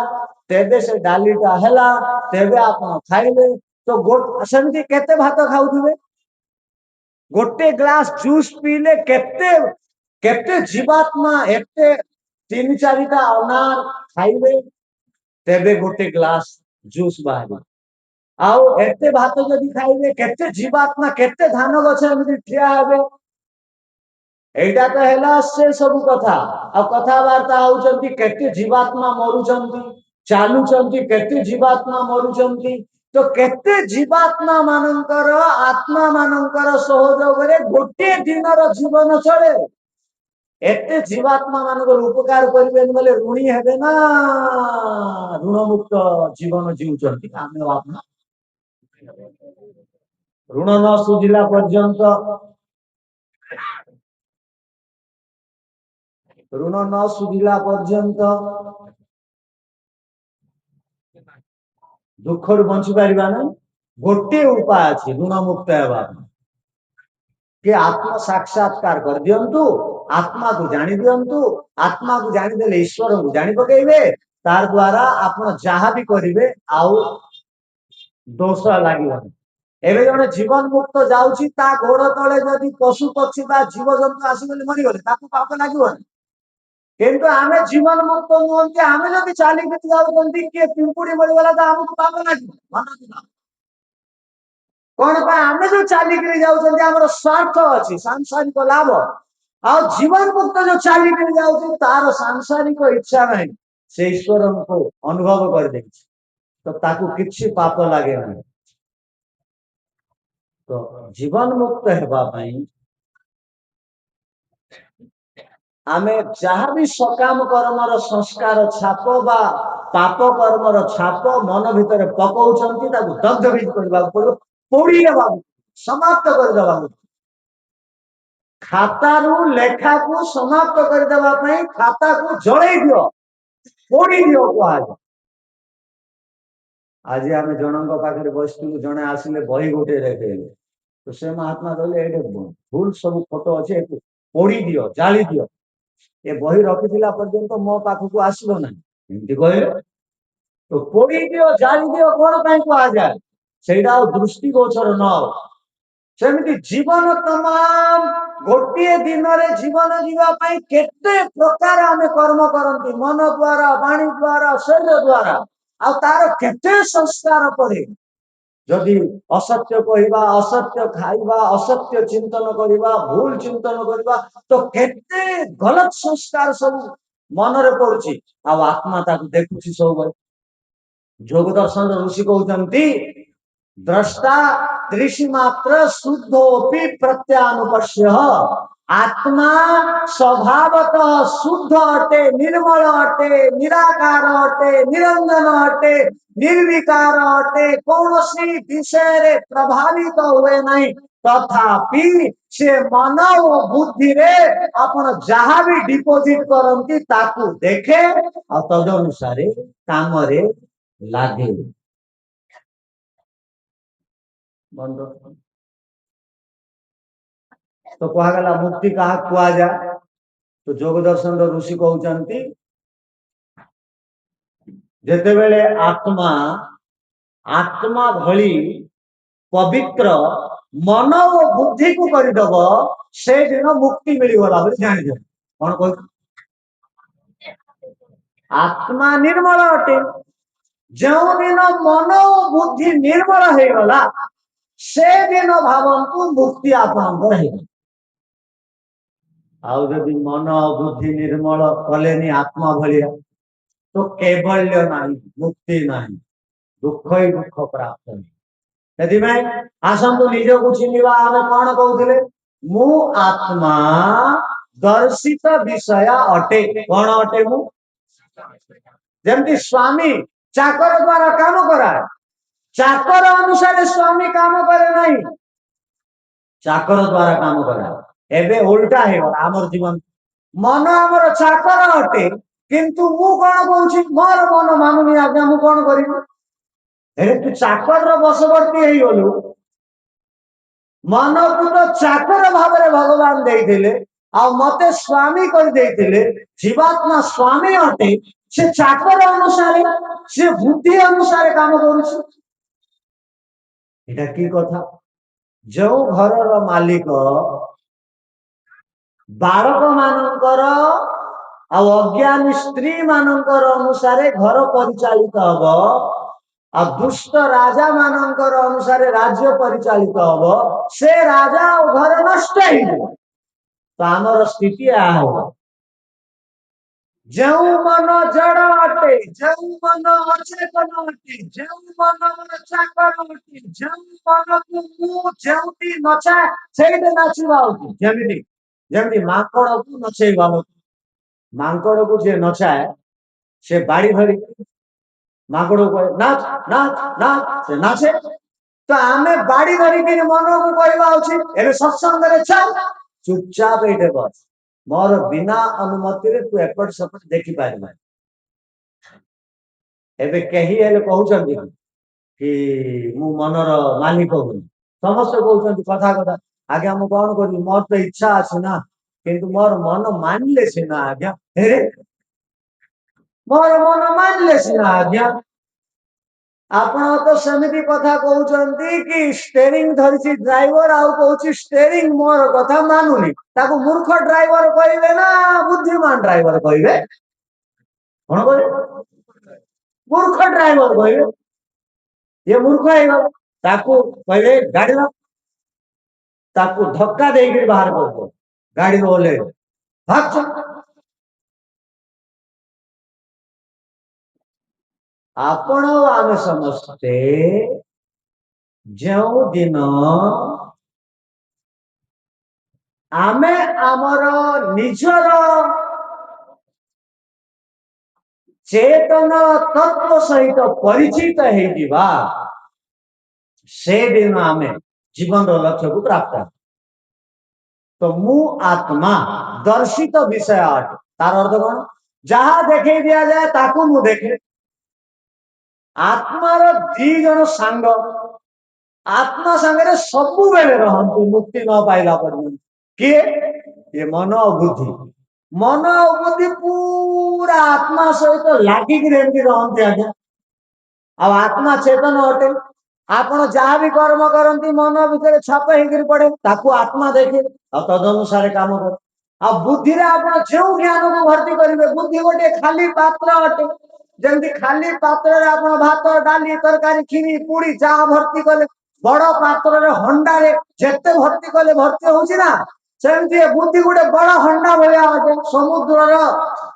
तेबे से डालीटा हेला तेबे आपण खाइले तो सेमती केते भात खाउथिबे गोटे ग्लास जूस पीले केते केते जीवात्मा एते 3-4टा अनार खाइबे तेबे गोटे ग्लास जूस बाहरी आउ एते भात जदि खाइबे केते जीवात्मा केते धान गछ एमति ठिया हेबे एटा तो हेला से सब कथा आ कथा वार्ता होउचंती केते जीवात्मा मरुचंती चालुचंती केते जीवात्मा मरुचंती तो केते जीवात्मा मानकर आत्मा मानकर सहयोग रे गोटे दिनर जीवन चले एते जीवात्मा मानकर उपकार करिबेन बोले ऋणी हेबे ना ऋण मुक्त जीवन जीउचंती आमे आत्मा ऋण न सुझिला पर्यंत ऋण न सुझिला पर्यंत दुख रु बंची पारिबा ना गोटे उपाय अछि ऋण मुक्त हेबा कि आत्मा साक्षात्कार कर दियंतु आत्मा को जानि दियंतु आत्मा को जानि देले ईश्वर को जानि पकेइबे तार द्वारा आपण जहा भी करिवे आउ दोष लागिबो एबे जने जीवन मुक्त जाउची ता गोड़ तळे जदि पशु पक्षी बा जीव जंतु आसी गले मरि गले ताकू पाप लागिबो किंतु आमे जीवन मुक्त नोंती आमे जदि चाली के जाउचंती के पिंपुड़ी मरि गला त हमकु पाप लागिबो मन कोन पा आमे जो चाली के जाउचंती हमर स्वार्थ अछि सांसारिक लाभ आ जीवन मुक्त जो चाली के जाउची तार सांसारिक इच्छा नहीं से ईश्वर को अनुभव कर दे तो ताकू किछि पाप लागे नहीं तो जीवन मुक्त हेबा पई आमे जहा भी सकाम कर्मर संस्कार छाप बा पाप कर्मर छाप मन भितर पकाउछंती ताकू दग्धभित करबा पड़ो पोड़ी देबा समाप्त कर देबा खाता रु लेखा को समाप्त कर देबा पई खाता को जळै दियो पोड़ी दियो को आज आमे जनक पाखरे बसतु जने आसिले बही गोटे देखेले तो से महात्मा कहले एटे भूल सब फोटो अछि पोड़ी दियो जाली दियो ए बही रखिथिला पर्यंत मो पाखकु आसिबो ना एमति कहले तो पोड़ी दियो जाली दियो कोन पई को जाय सेटा दृष्टि गोचर न सेमति जीवन तमाम गोटे दिन रे जीवन जीवा पई केते प्रकार आमे कर्म करंती मन द्वारा वाणी द्वारा शरीर द्वारा आ तार केते संस्कार पड़े जदि असत्य कहवा असत्य खाइबा असत्य चिंतन करवा भूल चिंतन करवा तो केते गलत संस्कार सब मन रे पड़ुची आ आत्मा ताकू देखुची सब जोग दर्शन ऋषि कहउचंती द्रष्टा दृश्य मात्र शुद्धोपि प्रत्यानुपश्य आत्मा स्वभावतः शुद्ध अटे निर्मल अटे निराकार अटे निरंजन अटे निर्विकार अटे कौनसी विषय रे प्रभावित हुए नहीं तथापि से मन और बुद्धि रे आपण जहा भी डिपोजिट करंती ताकू देखे और तदनुसार काम रे लागे बंद तो कहगला मुक्ति कहा कुआ जा तो जोग दर्शन ऋषि कहउचंती जेते बेले आत्मा आत्मा भली पवित्र मन और बुद्धि को करदब से दिन मुक्ति मिलगला जान कौन कह आत्मा निर्मल अटे जो दिन मन और बुद्धि निर्मल हो गला से दिन भावतु मुक्ति आपणकर आदि मन और बुद्धि निर्मल कले आत्मा भाया तो केवल्य ना मुक्ति ना दुख ही दुख प्राप्त नहीं से आसतु निज को चिन्हवा आम कौन कहते मु आत्मा दर्शित विषय अटे कौन अटे मु जमती स्वामी चाकर द्वारा काम कराए चाकर अनुसार स्वामी काम करे नहीं चाकर द्वारा काम कराए एवं उल्टा है आमर जीवन मन आमर चाकर अटे किंतु मु कौन कहूँ मोर मन मानुनी आज्ञा मु कौन करी तू चाकर बसवर्ती हो गलु मन को तो चाकर भाव भगवान देते आ मते स्वामी कर देते जीवात्मा स्वामी अटे से चाकर अनुसार से बुद्धि अनुसार काम कर कथा जो घर मालिक बालक मानकर अज्ञानी स्त्री मानकर अनुसार घर परिचालित हम आ दुष्ट राजा मानकर अनुसार राज्य परिचालित हम से राजा और घर नष्ट तो आमर स्थिति जो मन जड़ अटे जो मन अचेतन अटे जो मन चाकर अटे जो मन को जो नचाए से नाचवा जमी जमी माकड़ को नचेवा माकड़ को जे नचाए से बाड़ी धरी माकड़ को नाच नाच नाच से नाचे तो आम बाड़ी धरिक मन को कहवा सत्संग चल चुपचाप ये बस मोर बिना अनुमति तू एपट सेपट देखी पार कही कहते कि मु मनर मालिक बोली समस्त कहते कथा कथा आज्ञा मु कौन करी मोर तो इच्छा अच्छे ना किंतु मोर मन मानले सीना आज्ञा हे मोर मन मानले सीना आज्ञा आपण तो सेमती कथा कहते कि स्टेरिंग धरी ड्राइवर आउ कहूँ स्टेरिंग मोर कथा मानुनी ताको मूर्ख ड्राइवर कहे ना बुद्धिमान ड्राइवर कहे कौन कहे मूर्ख ड्राइवर कहे ये मूर्ख है ताको कहे गाड़ी ताको धक्का देकर बाहर कर गाड़ी ओले भाग आपण आम समस्ते जो दिन आमे आमर निजर चेतन तत्व सहित परिचित होगा से दिन आमे जीवन लक्ष्य को प्राप्त तो मु आत्मा दर्शित विषय अटे तार अर्थ कौन जहाँ देखे दिया जाए ताकू मु देखे आत्मार दी जन सांग आत्मा सांगे सबु बेले रहंतु मुक्ति न पाइला पर्यंत किए ये मन और बुद्धि मन और बुद्धि पूरा आत्मा सहित लागिक रहते आज्ञा आ आत्मा चेतन अटे आपण जहाँ भी कर्म करती मन भितर छाप हो पड़े ताकू आत्मा देखे और तदनुसार काम कर आ बुद्धि आप जो ज्ञान को भर्ती करेंगे बुद्धि गोटे खाली पात्र अटे जमी खाली पात्र आप भात डाली तरकारी खीरी पुड़ी जहाँ भर्ती कले बड़ पात्र हंडारे जेते भर्ती कले भर्ती होची ना सेमती बुद्धि गोटे बड़ हंडा भाया अटे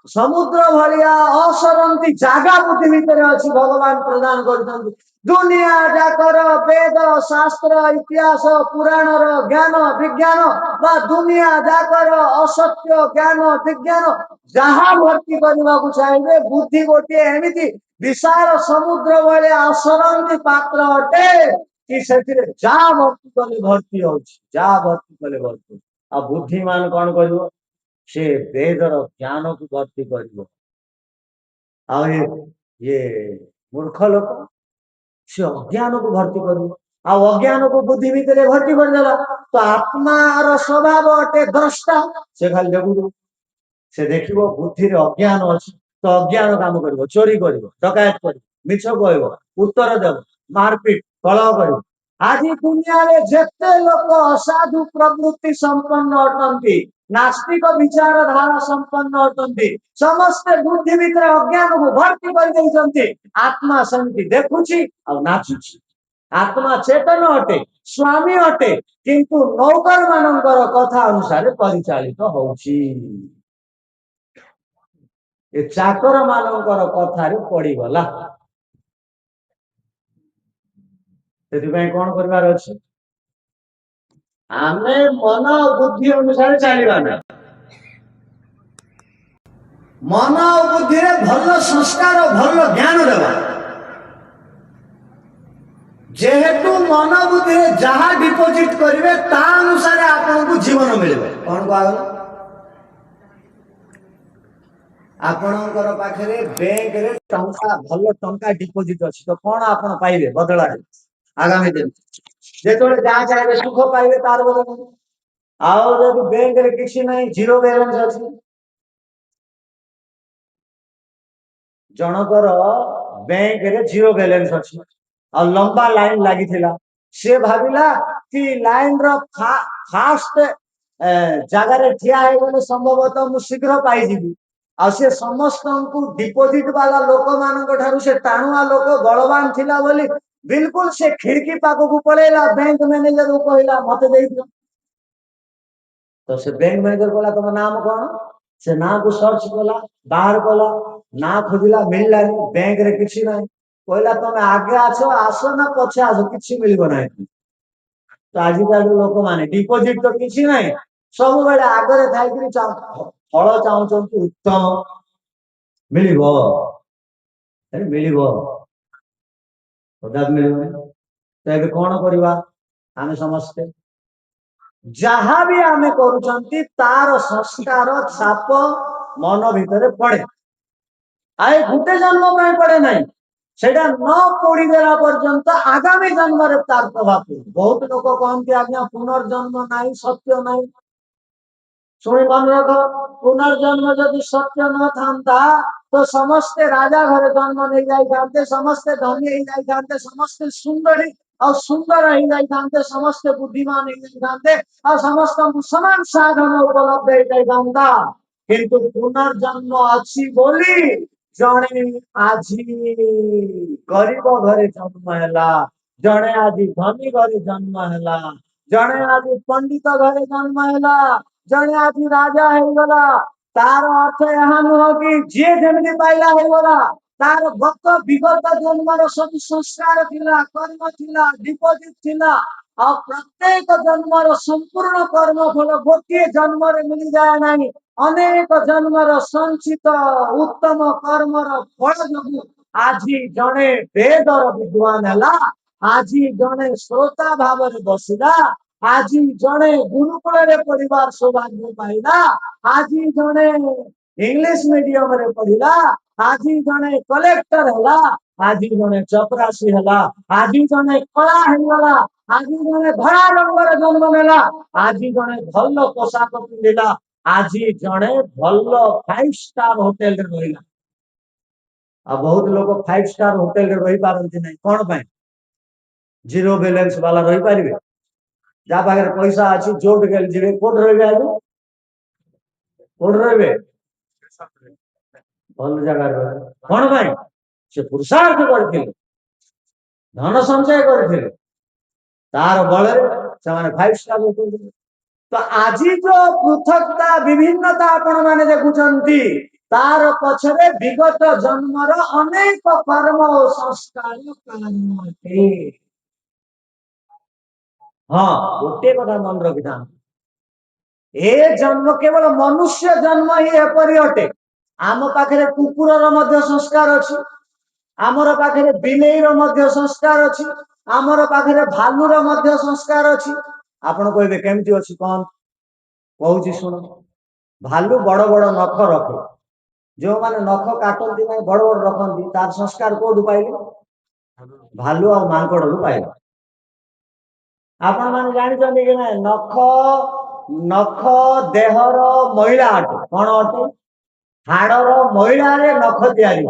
समुद्र भाया असरंती जागा बुद्धि भितर अच्छी भगवान प्रदान कर दुनिया जाकर वेद शास्त्र इतिहास पुराण ज्ञान विज्ञान बा दुनिया जाकर असत्य ज्ञान विज्ञान जहाँ भर्ती करने को चाहिए बुद्धि गोटे एमती विशाल समुद्र भाई असरंती पात्र अटे कि से जा भर्ती कले भर्ती हो जा भर्ती कले भर्ती आ बुद्धिमान कौन कर से वेदर ज्ञान को भर्ती कर ये मूर्ख लोक से अज्ञान को भर्ती कर अज्ञान को बुद्धि भितर भर्ती करदेला तो आत्मार स्वभाव अटे द्रष्टा से खाली देखु से देख बुद्धि अज्ञान अच्छी तो अज्ञान काम कर चोरी कर डकायत कर मिछ कह उत्तर देव मारपिट कलह कर आज दुनिया में जिते लोक असाधु प्रवृत्ति संपन्न अटंती नास्तिक विचारधारा संपन्न अटंती समस्ते बुद्धि भितर अज्ञान को भर्ती कर आत्मा सेमती देखुची और नाचुची आत्मा चेतन अटे स्वामी अटे किंतु नौकर मानकर कथा अनुसार परिचालित होउची ए चाकर मानकर कथारे पड़ीगला ସେଥିପାଇଁ କଣ କରିବାର ଅଛି ଆମେ ମନ ବୁଦ୍ଧି ଅନୁସାରେ ଚାଲିବା ନା ମନ ବୁଦ୍ଧିରେ ଭଲ ସଂସ୍କାର ଭଲ ଜ୍ଞାନ ଦେବା ଯେହେତୁ ମନ ବୁଦ୍ଧିରେ ଯାହା ଡିପୋଜିଟ କରିବେ ତା ଅନୁସାରେ ଆପଣଙ୍କୁ ଜୀବନ ମିଳିବ କଣ କୁହାଗଲା ଆପଣଙ୍କର ପାଖରେ ବ୍ୟାଙ୍କରେ ଟଙ୍କା ଭଲ ଟଙ୍କା ଡିପୋଜିଟ ଅଛି ତ କଣ ଆପଣ ପାଇବେ ବଦଳାରେ आगामी दिन जो जहाँ चाहे सुख पाइबे तार बदल आओ जब बैंक रे किसी नहीं जीरो बैलेंस अच्छी जनकर बैंक रे जीरो बैलेंस अच्छी और लंबा लाइन लगी थिला से भाविला कि लाइन रो फास्ट जगह रे ठिया हे गले संभवतः मु शीघ्र पाई जीवी आ से समस्त को डिपॉजिट वाला लोक मानक ठारू से टाणुआ लोक बलवान थिला बोली बिल्कुल से खिड़की पाख को पड़ेला बैंक मैनेजर को कहला मते दे दियो तो से बैंक मैनेजर कहला तुम नाम कौन से ना को सर्च कला बाहर कला ना खोजिला मिलला बैंक रे किछि नै कहला तुम आगे आछो आसो ना पछे आसो किछि मिलबो नै तो आज लोक माने डिपॉजिट तो किछि नै सब बेले आगे थाई कि फल चाहूचंती उत्तम मिलिबो मिलिबो मिलिबो तो ये कौन करवा आम समस्ते जहाँ भी आम करुचंती तार संस्कार छाप मन भितर पड़े आए गोटे जन्म में पड़े नहीं सेटा न पड़ीदेला पर्यंत आगामी जन्म रे तार प्रभाव पड़े बहुत लोग कहते आज्ञा पुनर्जन्म नहीं सत्य नहीं शुणी मन रख पुनर्जन्म जदि सत्य न था तो समस्ते राजा घर जन्म नहीं जाते समस्ते धनी हो जाते समस्ते सुंदरी और सुंदर हो जाते समस्ते बुद्धिमान हो जाते और समस्त समान साधन उपलब्ध हो किंतु पुनर्जन्म अच्छी बोली जड़े आज गरीब घरे जन्म है जड़े आज धनी घरे जन्म है जड़े आज पंडित घरे जन्म है जड़े आज राजा होगला तार अर्थ यहाँ नुह कि जी जमी पाइला होगला तार गत विगत जन्म सब संस्कार थिला कर्म थिला डिपोजिट थिला और प्रत्येक जन्म संपूर्ण कर्म फल गोटे जन्म मिल जाए नहीं अनेक जन्म संचित उत्तम कर्म फल जो आज जड़े वेदर विद्वान है आज जड़े श्रोता भाव बसला आज जड़े गुरुकुल पढ़ार सौभाग्य पाइला आज जड़े इंग्लिश मीडियम रे पढ़ला आज जड़े कलेक्टर है आज जड़े चपरासी है आज जड़े कला होगा आज जड़े धड़ा रंगर जन्म नेला आज जड़े भल पोशाक पिंधिला आज जड़े भल 5 स्टार होटेल रे रहिला आ बहुत लोग 5 स्टार होटेल रे रही पारंती नहीं कौन पाए जीरो बैलेंस वाला रही पारिबे जा पाखे पैसा अच्छी जोट गल जी कोट रे आज कोट रे भल जगह कौन पाए से पुरुषार्थ करथिले धन संचय करथिले तार बल से 5 स्टार होटेल तो आज जो पृथकता विभिन्नता आपण माने देखुचंती तार पछरे विगत जन्मर अनेक कर्म और संस्कार कारण अटे हाँ गोटे कथा मन रखिथा ए जन्म केवल मनुष्य जन्म ही एपरी अटे आम पाखे कुकुर मध्य संस्कार अच्छी आमर पाखे बिलेईर मध्य संस्कार अच्छी आमर पाखे भालुर मध्य संस्कार अच्छी आपण कहबे केमती अच्छी कौन कहूँ शुण भालू बड़ बड़ नख रखे जो माने नख काटती ना बड़ बड़ रखती तार संस्कार कौटू पाइले भालू और मांकड़ पाइले आपण माने जानिछन्ति कि ना नख नख देहर मैला अटे कौन अटे हाड़र मैला रे नख तैयारी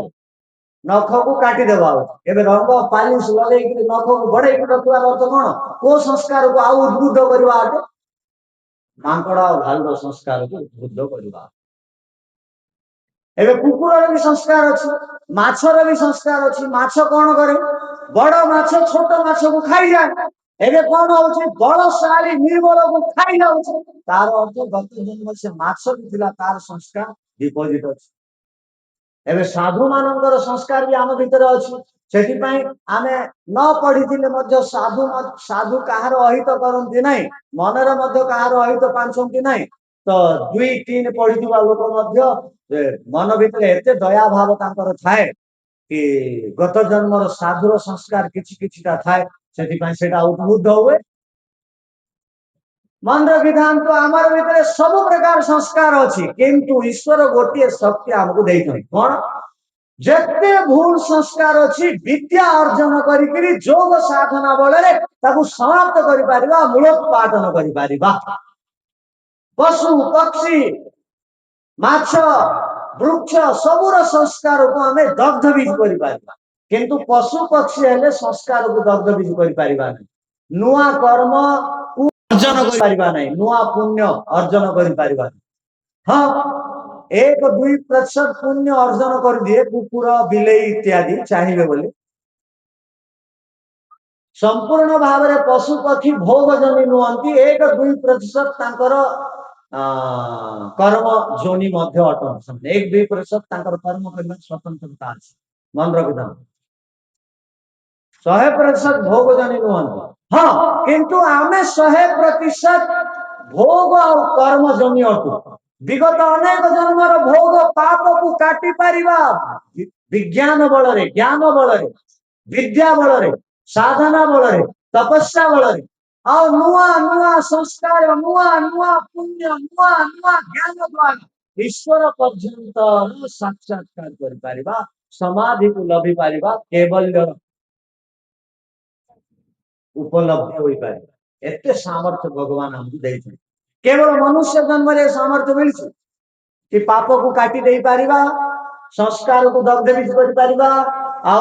नख को काटिदेवा एवं रंग पालिश लगे नख को बढ़े रखार अर्थ कौन को संस्कार को आउ उद्बुद्ध करवा मांकड़ और भालुर संस्कार को उद्बुद्ध करवा एवं कुकुर भी संस्कार अच्छी माछर भी संस्कार अच्छी माछ कौन करे बड़ माछ छोट माछ को खाई जाए एवं कौन हो बलशाली निर्बल को खाई जाऊँ तार अर्थ गत जन्म से माछ भी थिला तार संस्कार डिपोजिट अच्छी एवं साधु मानकर संस्कार भी आम भितर अच्छी से आमे न पढ़ी साधु साधु कहार अहित करती ना मनरे कहार अहित पांचती ना तो दुई तीन पढ़ी लोक मन भितर एत दया भाव थाए कि गत जन्मर साधुर संस्कार किछि थाए से उद्बुद्ध हुए मन विधान तो आम भीतर सब प्रकार संस्कार अच्छी किंतु ईश्वर गोटे शक्ति आमको देते कौन जिते भूल संस्कार अच्छी विद्या अर्जन करी जोग साधना बल समाप्त कर मूलोत्पाटन कर पशु पक्षी माछ वृक्ष सबूर संस्कार को आम दग्ध बीज कर पशु पक्षी हेले संस्कार को दग्ध बीज कर नुआ कर्म अर्जन कर नुआ पुण्य अर्जन कर हाँ 1-2% पुण्य अर्जन कर दिए कुकुर बिले इत्यादि चाहिए बोले संपूर्ण भाव में पशु पक्षी भोग जमी नुहति 1-2% कर्म जोनि अटन 1-2% कर्म करने स्वतंत्रता अच्छी मन रखिद 100% भोग जनी नुहति हाँ किंतु आमे 100% भोग और कर्म जमी अटू विगत अनेक जन्मर भोग पाप को काटी पारिबा विज्ञान बल ज्ञान बल विद्या बल साधना बल तपस्या बल और नुआ नुआ संस्कार नुआ नुआ पुण्य नुआ नुआ ज्ञान द्वारा ईश्वर पर्यंत साक्षात्कार कर पारिबा समाधि को लभी पारिबा केवल उपलब्धि हो पारिबा एते सामर्थ्य भगवान हमको देइछन केवल मनुष्य जन्म रे सामर्थ्य मिलछि कि पाप को काटी दे पारिबा संस्कार को दग्ध बीज कर पारिबा आ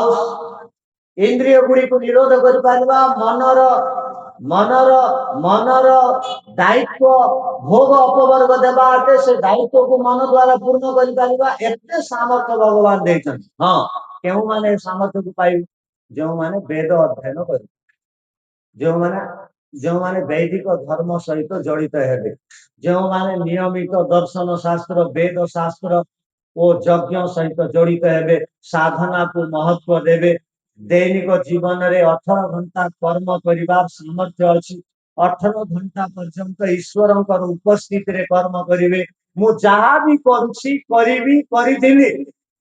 इंद्रिय गुड़ी को निरोध कर पारिबा मनर मनर मनर दायित्व भोग अपवर्ग देबा से दायित्व को मन द्वारा पूर्ण कर पारिबा एते सामर्थ्य भगवान देइछन हां केउ माने सामर्थ्य को पाइ जो माने वेद अध्ययन कर जो माने जो माने वैदिक धर्म सहित जड़ित हेबे जो माने नियमित दर्शन शास्त्र वेद शास्त्र और यज्ञ सहित जड़ित हेबे साधना को महत्व देवे दैनिक जीवन रे 18 घंटा कर्म करिबार सामर्थ्य अछि 18 घंटा पर्यंत ईश्वर उपस्थित रे कर्म करिवे मु जहा भी करूछि करिबी करिथिली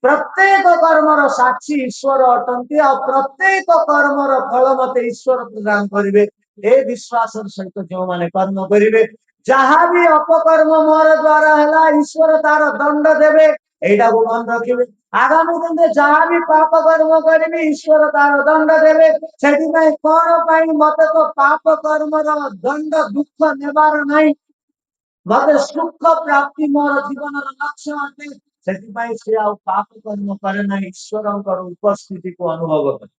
प्रत्येक कर्मर साक्षी ईश्वर अटंती और प्रत्येक कर्मर फल मते ईश्वर प्रदान करिवे ए विश्वास सहित जो माने कर्म करिवे जहाँ भी अपकर्म मोर द्वारा है ईश्वर तार दंड देवे एटा को मन रखिवे आगामी दिन में जहाँ भी पाप कर्म करेंगे ईश्वर तार दंड देवे सेठी में कौन पाई मते तो पाप कर्म दंड दुख नेबार नहीं मते सुख प्राप्ति मोर जीवन लक्ष्य अटे सेठी में से आ पाप कर्म करे ना ईश्वर उपस्थिति को अनुभव करे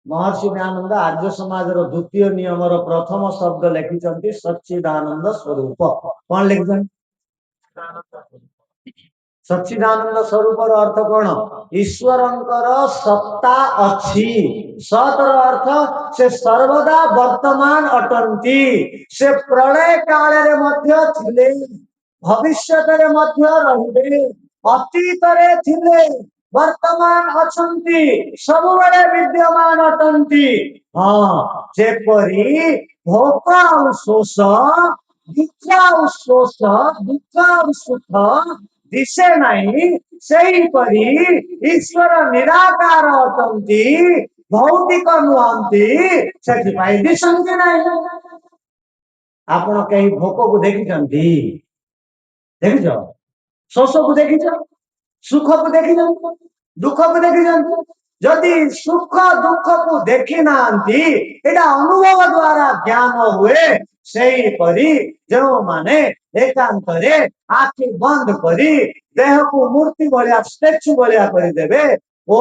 महर्षि दयानंद आर्य समाज द्वितीय नियम प्रथम शब्द लिखिं सच्चिदानंद स्वरूप कौन लिखिं सच्चिदानंद स्वरूप अर्थ कौन ईश्वर सत्ता अच्छी सतर अर्थ से सर्वदा वर्तमान अटंती से प्रलय काल भविष्य रे अतीत रे थिले वर्तमान अछंती सब बड़े विद्यमान अटंती हाँ जेपरी भोग और शोष दुख और शोष दुख और सुख दिशे नहीं सही परी ईश्वर निराकार अटंती भौतिक नुहंती से दिशंती नहीं आपण कहीं भोक को देखिछंती देखिछ शोष को देखिछ सुख को देखी दुख को देखी जदि सुख दुख को देखी ना अनुभव द्वारा ज्ञान हुए से परी जो माने एकांतरे आखि बंद करी देह को मूर्ति भाया स्टेचु भाया करदेवे ओ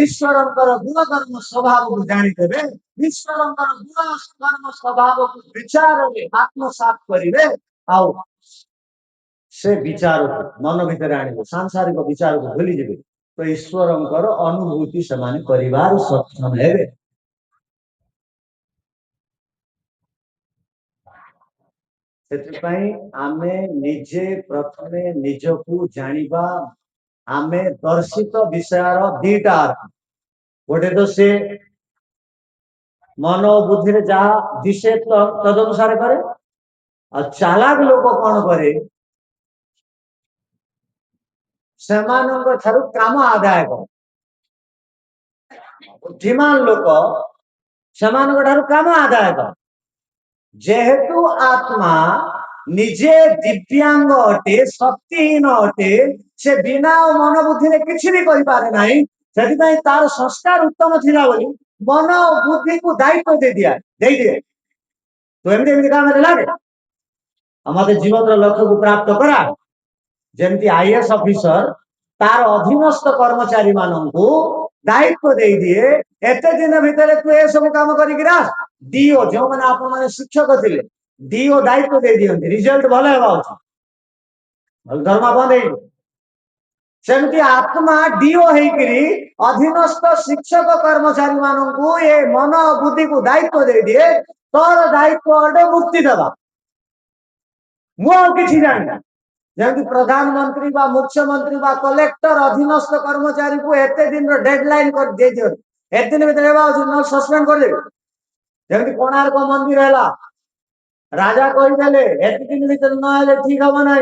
ईश्वरंकर गुणकर्म स्वभाव को जानीदेवे ईश्वरंकर गुणकर्म स्वभाव को विचार आत्मसात करेंगे आउ से विचार मन भितर आने सांसारिक विचार को भूली जाए तो ईश्वरंकर अनुभूति से परिवार सक्षम है ସେଥିପାଇଁ ଆମେ ନିଜେ ପ୍ରଥମେ ନିଜକୁ ଜାଣିବା ଆମେ ଦର୍ଶିତ ବିଷୟର ଦିଟା अर्थ ଗୋଟେ ତ ସେ ମନ ବୁଦ୍ଧିରେ ଯାହା ଦିଶେ ତଦନୁସାରେ କରେ ଆଉ ଚାଲାକ ଲୋକ କଣ କରେ ସେମାନଙ୍କ ଠାରୁ କାମ ଆଦାୟ କରେ ବୁଦ୍ଧିମାନ ଲୋକ ସେମାନଙ୍କ ଠାରୁ କାମ ଆଦାୟ କରେ जेहेतु आत्मा निजे दिव्यांग अटे शक्तिहीन अटे से बिना मन बुद्धि ने किसी भी करि पारे नाही सेति तार संस्कार उत्तम थिला बोली मन बुद्धि को दायित्व दे दिए तो एमती एमती काम लागे हमारे जीवन लक्ष्य को प्राप्त करा जेमती आईएएस ऑफिसर तार अधीनस्थ कर्मचारी मानू दायित्व दे दिए एते दिन भितर तू ए सब काम करिकिरा डीओ जो मैंने आप शिक्षक थे डीओ दायित्व दे दियंती रिजल्ट भल है दरमा बंद सेमती आत्मा डीओ होकरी अधीनस्थ शिक्षक कर्मचारी मानू ये मन बुद्धि को दायित्व दे दिए तोर दायित्व अटे मुक्ति देवा मुझे जानी जमी प्रधानमंत्री बा मुख्यमंत्री बा कलेक्टर अधीनस्थ कर्मचारी को एते दिन डेडलाइन कर दे दियो एते दिन भीतर सस्पेंड कर दे जमी कोणार्क मंदिर है राजा कहीदेले एते दिन भीतर न ठीक हम ना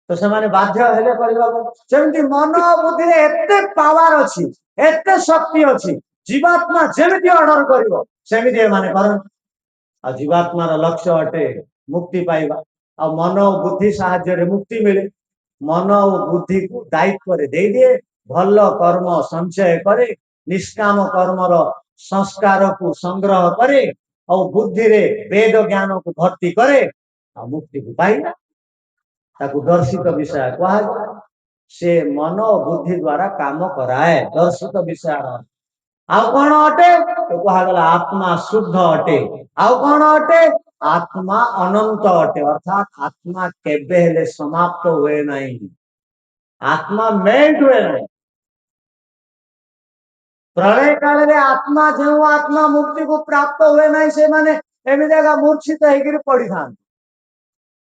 तो से बाध्य हेले करमती मन बुद्धि एते पावर अच्छी एते शक्ति अच्छी जीवात्मा जमी ऑर्डर करमती माने कर जीवात्मार लक्ष्य अटे मुक्ति पाइबा आ मन बुद्धि साहाय्य मुक्ति मिले मन और बुद्धि को दायित्व दे दिए भल कर्म संचय करे निष्काम कर्मर संस्कार को संग्रह करे और बुद्धि रे वेद ज्ञान को भर्ती करे आ मुक्ति को पाइला ताकू दर्शित विषय कह से मन और बुद्धि द्वारा काम कराए दर्शित विषय आउ कौन अटे तो कहगला आत्मा शुद्ध अटे आउ कौन अटे आत्मा अनंत अटे अर्थात आत्मा केबे हेले समाप्त हुए नहीं आत्मा मेल्ट हुए नहीं प्रलय काल रे आत्मा जो आत्मा मुक्ति को प्राप्त हुए नहीं से माने एमती मूर्छित होकर पड़ी था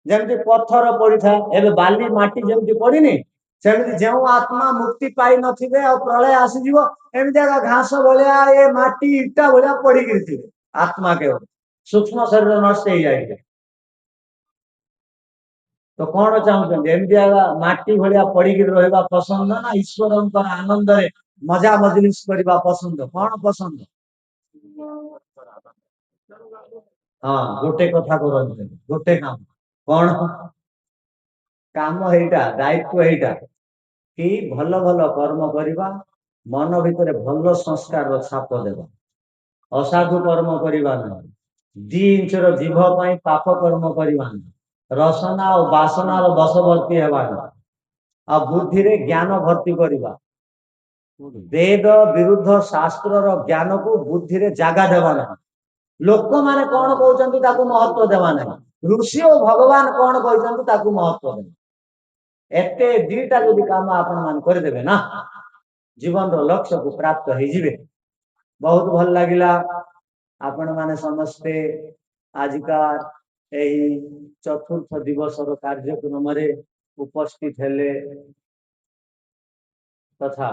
जमती पत्थर पड़ी था एवं बाली माटी जमती पड़नी सेमती जो आत्मा मुक्ति पाई नथिबे और प्रलय आसीजिवो एमती घास भलिया ये माटी इटा भलिया पड़ी थे आत्मा के सूक्ष्म शरीर नष्ट हो जाए तो कौन चाहते एमती माटी भाया पड़ी रहा पसंद ना ईश्वर आनंद रे मजा मजलिस करवा पसंद कौन पसंद हाँ गोटे कथा करते गोटे काम कौन काम एटा दायित्व एटा कि भल भल कर्म करवा मन भितर भल संस्कार छाप देवा असाधु कर्म करवा ना 2 इंचर जीभ पाप कर्म करवा रसना और बासनार बशवर्ती हेबा आ बुद्धि रे ज्ञान भर्ती करवा वेद विरुद्ध शास्त्र ज्ञान को बुद्धि रे जागा देवा ना लोक माने कौन कहते महत्व देवा ना ऋषि और भगवान कौन कहते महत्व देवा एते दीटा जो काम आपण मान करदेवे ना जीवन रो लक्ष्य को प्राप्त हो जिवे बहुत भल लगिला आपण माने समस्ते आजिका एही चतुर्थ दिवस कार्यक्रम रे उपस्थित हेले तथा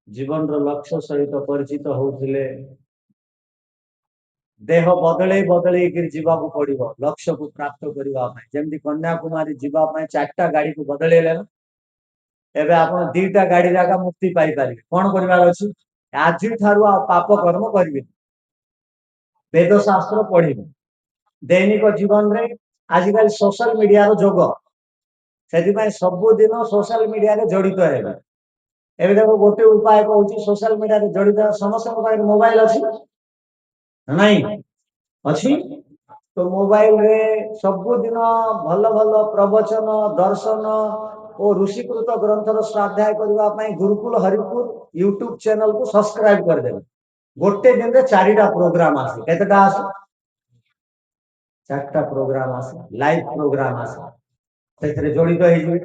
जीवन रो लक्ष्य सहित परिचित होउथिले देह बदले बदले जीवा को पड़ो लक्ष्य को प्राप्त करने जमी कन्याकुमारी जीवाई 4टा गाड़ी को बदलेले ना एबे आपण 2टा गाड़ी जागा मुक्ति पाई पारे कौन करवार अछि आज ठारू पाप कर्म करिवे वेद शास्त्र पढ़िबे दैनिक जीवन रे आजिकल सोशल मीडिया रो जोग से सबुदिन सोशल मीडिया रे जड़ित हेबे एबे देखो गोटे उपाय कहूँ सोशल मीडिया रे जड़ित समस्त मोबाइल अच्छी नहीं अच्छी तो मोबाइल रे सबुदिन भल भल प्रवचन दर्शन और ऋषिकृत ग्रंथर स्वाध्याय करने गुरुकुल हरिपुर यूट्यूब चैनल को सब्सक्राइब करदे गोटे दिन में 4टा प्रोग्राम आसे केतेटा आसे 4टा प्रोग्राम आसे लाइव प्रोग्राम आसे से जड़ित हो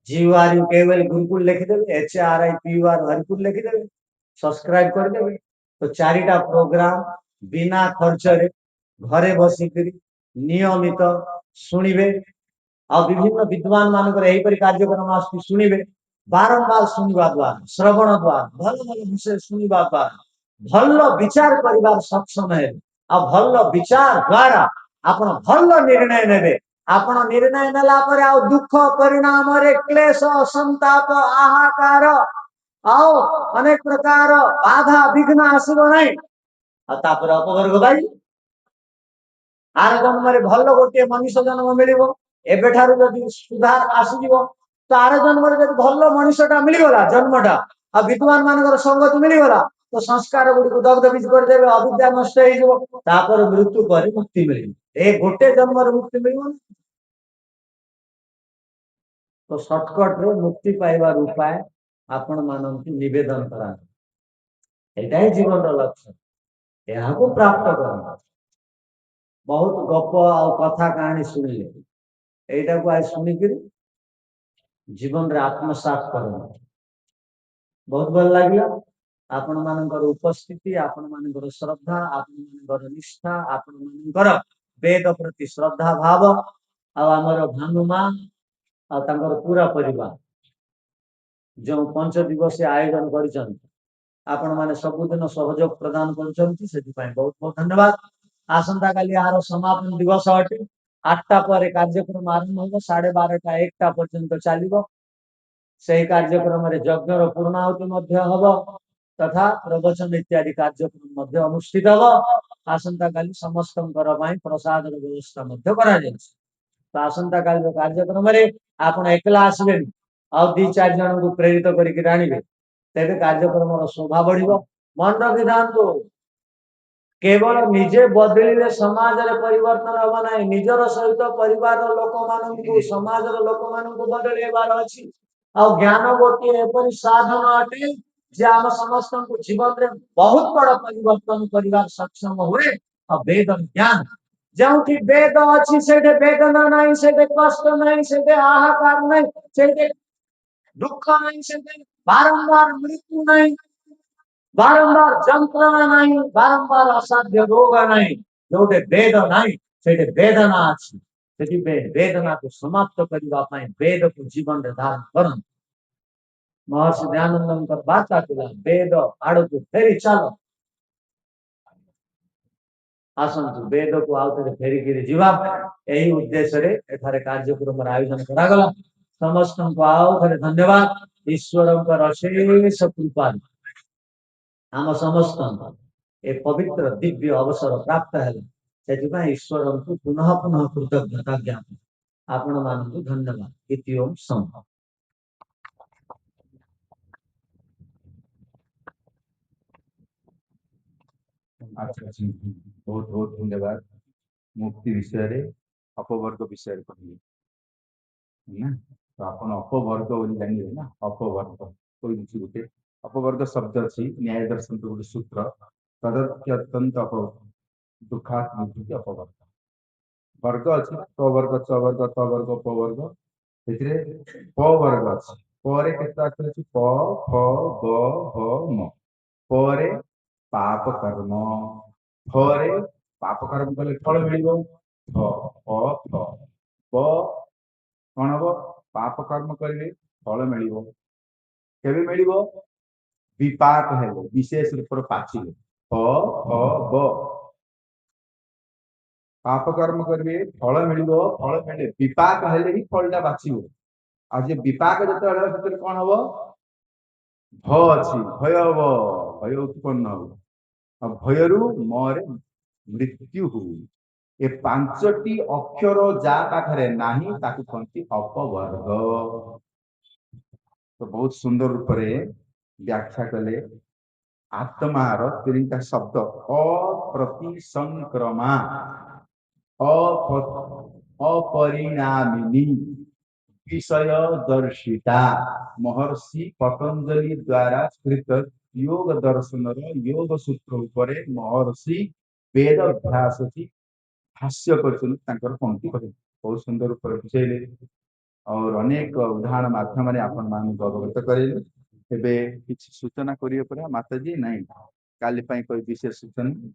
जीआर यू केवल गुरुकुल लिखिदेवे HRIPUR हरिपुर लिखिदेवे सब्सक्राइब करदेवे तो 4टा प्रोग्राम बिना खर्च रे घरे बसिक नियमित शुणिबे आ विभिन्न विद्वान मानकर एहीपरि कार्यक्रम आसुची शुणिबे बारंबार शुणिबा द्वारा श्रवण द्वारा भल भल विषय शुणिबा द्वारा भल विचार करिबार सक्षम है आ भल विचार द्वारा आपण भल निर्णय नेबे आपण निर्णय नेला परे आ दुख परिणाम रे क्लेश संताप आहाकार आओ अनेक प्रकार बाधा विघ्न आसीबो नै आ तापर अपवर्ग भाई आर जन्म रे भल गोटे मनुष्य जन्म मिलिबो एबेठारु जदि सुधार आसीजिवो तो आर जन्म रे जदि भल मनुष्यटा मिलिगला जन्मटा आ विद्वान मानकर संगति मिलिगला तो संस्कार गुडी को दग्धबीज कर देबे अविद्या नष्ट हो जिवो तापर मृत्यु पर मुक्ति मिलिबो ए गोटे जन्म रे मुक्ति मिलिबो तो शॉर्टकट रे मुक्ति पाइबार उपाय आपण मानंती निवेदन करा एटा ही जीवन रो लक्ष्य यहा को प्राप्त करना बहुत गप आ कथा कहानी सुनिले एटा को आज सुनिकिरी जीवन रे आत्मसात करना बहुत भल लागला आपण मानकर उपस्थिति आपण मानकर श्रद्धा आपण मानकर निष्ठा आपण मानकर वेद प्रति श्रद्धा भाव आ हमर भानुमा आ तांकर पूरा परिवार जो 5 दिवसीय आयोजन करिसंत आपण माने सबुदिन सहयोग प्रदान करिसंती सेति पाए बहुत बहुत धन्यवाद आसंता काली आरो समापन दिवस अटे 8टा पर कार्यक्रम आरंभ होबो 12:30 1टा पर्यंत चलिबो से कार्यक्रम रे यज्ञ रो पूर्णाहुति मध्य हबो तथा प्रवचन इत्यादि कार्यक्रम मध्य अनुष्ठित हबो आसंता काली समस्तंकर पाए प्रसाद रो व्यवस्था मध्य करा जाय तो आसंता काली कार्यक्रम रे आपण एकला आसबे आ 2-4 जन को प्रेरित करिक राणीबे तेबे कार्यक्रम रो शोभा बढ़िबो मन रखिदांतो केवल निजे बदलिले समाज रे परिवर्तन हबो नै निजर सहित परिवार रो लोक मानन को समाज रो लोक मानन को बदलेबार अछि आ ज्ञान गोटे एपरि साधन अटे जे हम समस्त को जीवन रे बहुत बड़ परिवर्तन परिवार सक्षम हुए आ वेद ज्ञान जोठी वेद अछि सेठे वेदना नहीं सेठे कष्ट नहीं सेठे आहाकार नहीं सेठे दुख नहीं सेठे बारंबार मृत्यु नहीं बारंबार जंत्रणा नहीं बारंबार असाध्य रोग नहीं जोटे वेद नहीं सेठे वेदना अछि सेठी वेदना को समाप्त करिबा पई वेद को जीवन रे धारण करन महर्षि दयानंद वार्ता कला वेद आड़ को फेरी चलो आसंतु वेद को आउते फेरिकी जीवा यही उद्देश्य रे एठारे कार्यक्रम आयोजन करा गला समस्त को आउते धन्यवाद ईश्वर अशेष कृपा आम समस्त ए पवित्र दिव्य अवसर प्राप्त है से ईश्वर को पुनः पुनः कृतज्ञता ज्ञापन आपण मान धन्यवाद इति ओम संभव अच्छा बहुत बहुत धन्यवाद मुक्ति विषय रे अपवर्ग विषय कहले ना तो आपण अपवर्ग बोली जानिए ना अपवर्ग कोई किसी गोटे अपवर्ग शब्द अछि न्याय दर्शन तो गोटे सूत्र तदत्यंत अप दुखात मुक्ति अपवर्ग वर्ग अछि क वर्ग च वर्ग त वर्ग प वर्ग एथिरे प वर्ग अछि प रे केता अक्षर अछि प फ ग ह म प रे पाप कर्म फरे पाप कर्म कले फल मिलिबो फ फ फ प कौन हम पाप कर्म करें फल मिल मिल विपाक है विशेष रूप पाचिले फ फ ब पाप कर्म करेंगे फल मिल फल मिले विपाक हेले ही फलटा बाछिबो आज विपाक जो कौन हम भ अच्छी भय हम भय उत्पन्न हम भयरू मरे मृत्यु हुई ए 5टी अक्षर जा पाखरे नाही ताकू कहती अपवर्ग तो बहुत सुंदर रूप से व्याख्या कले आत्मार तिनका शब्द अप्रतिसंक्रमा अपरिणामिनी विषय दर्शिता महर्षि पतंजलि द्वारा कृत योग दर्शन योग सूत्र उपरे महर्षि वेद व्यास जी भाष्य कर पंक्ति कहे बहुत सुंदर रूप बुझेले और अनेक उदाहरण माध्यम आपण मान अवगत करेले एबे किछि सूचना करियो परा माताजी नहीं काली पई कोई विशेष सूचना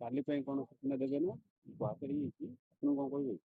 କାଲି ପାଇଁ କଣ ସୂଚନା ଦେବେ ନା ବାହାରି ଆପଣ କଣ କହିବେ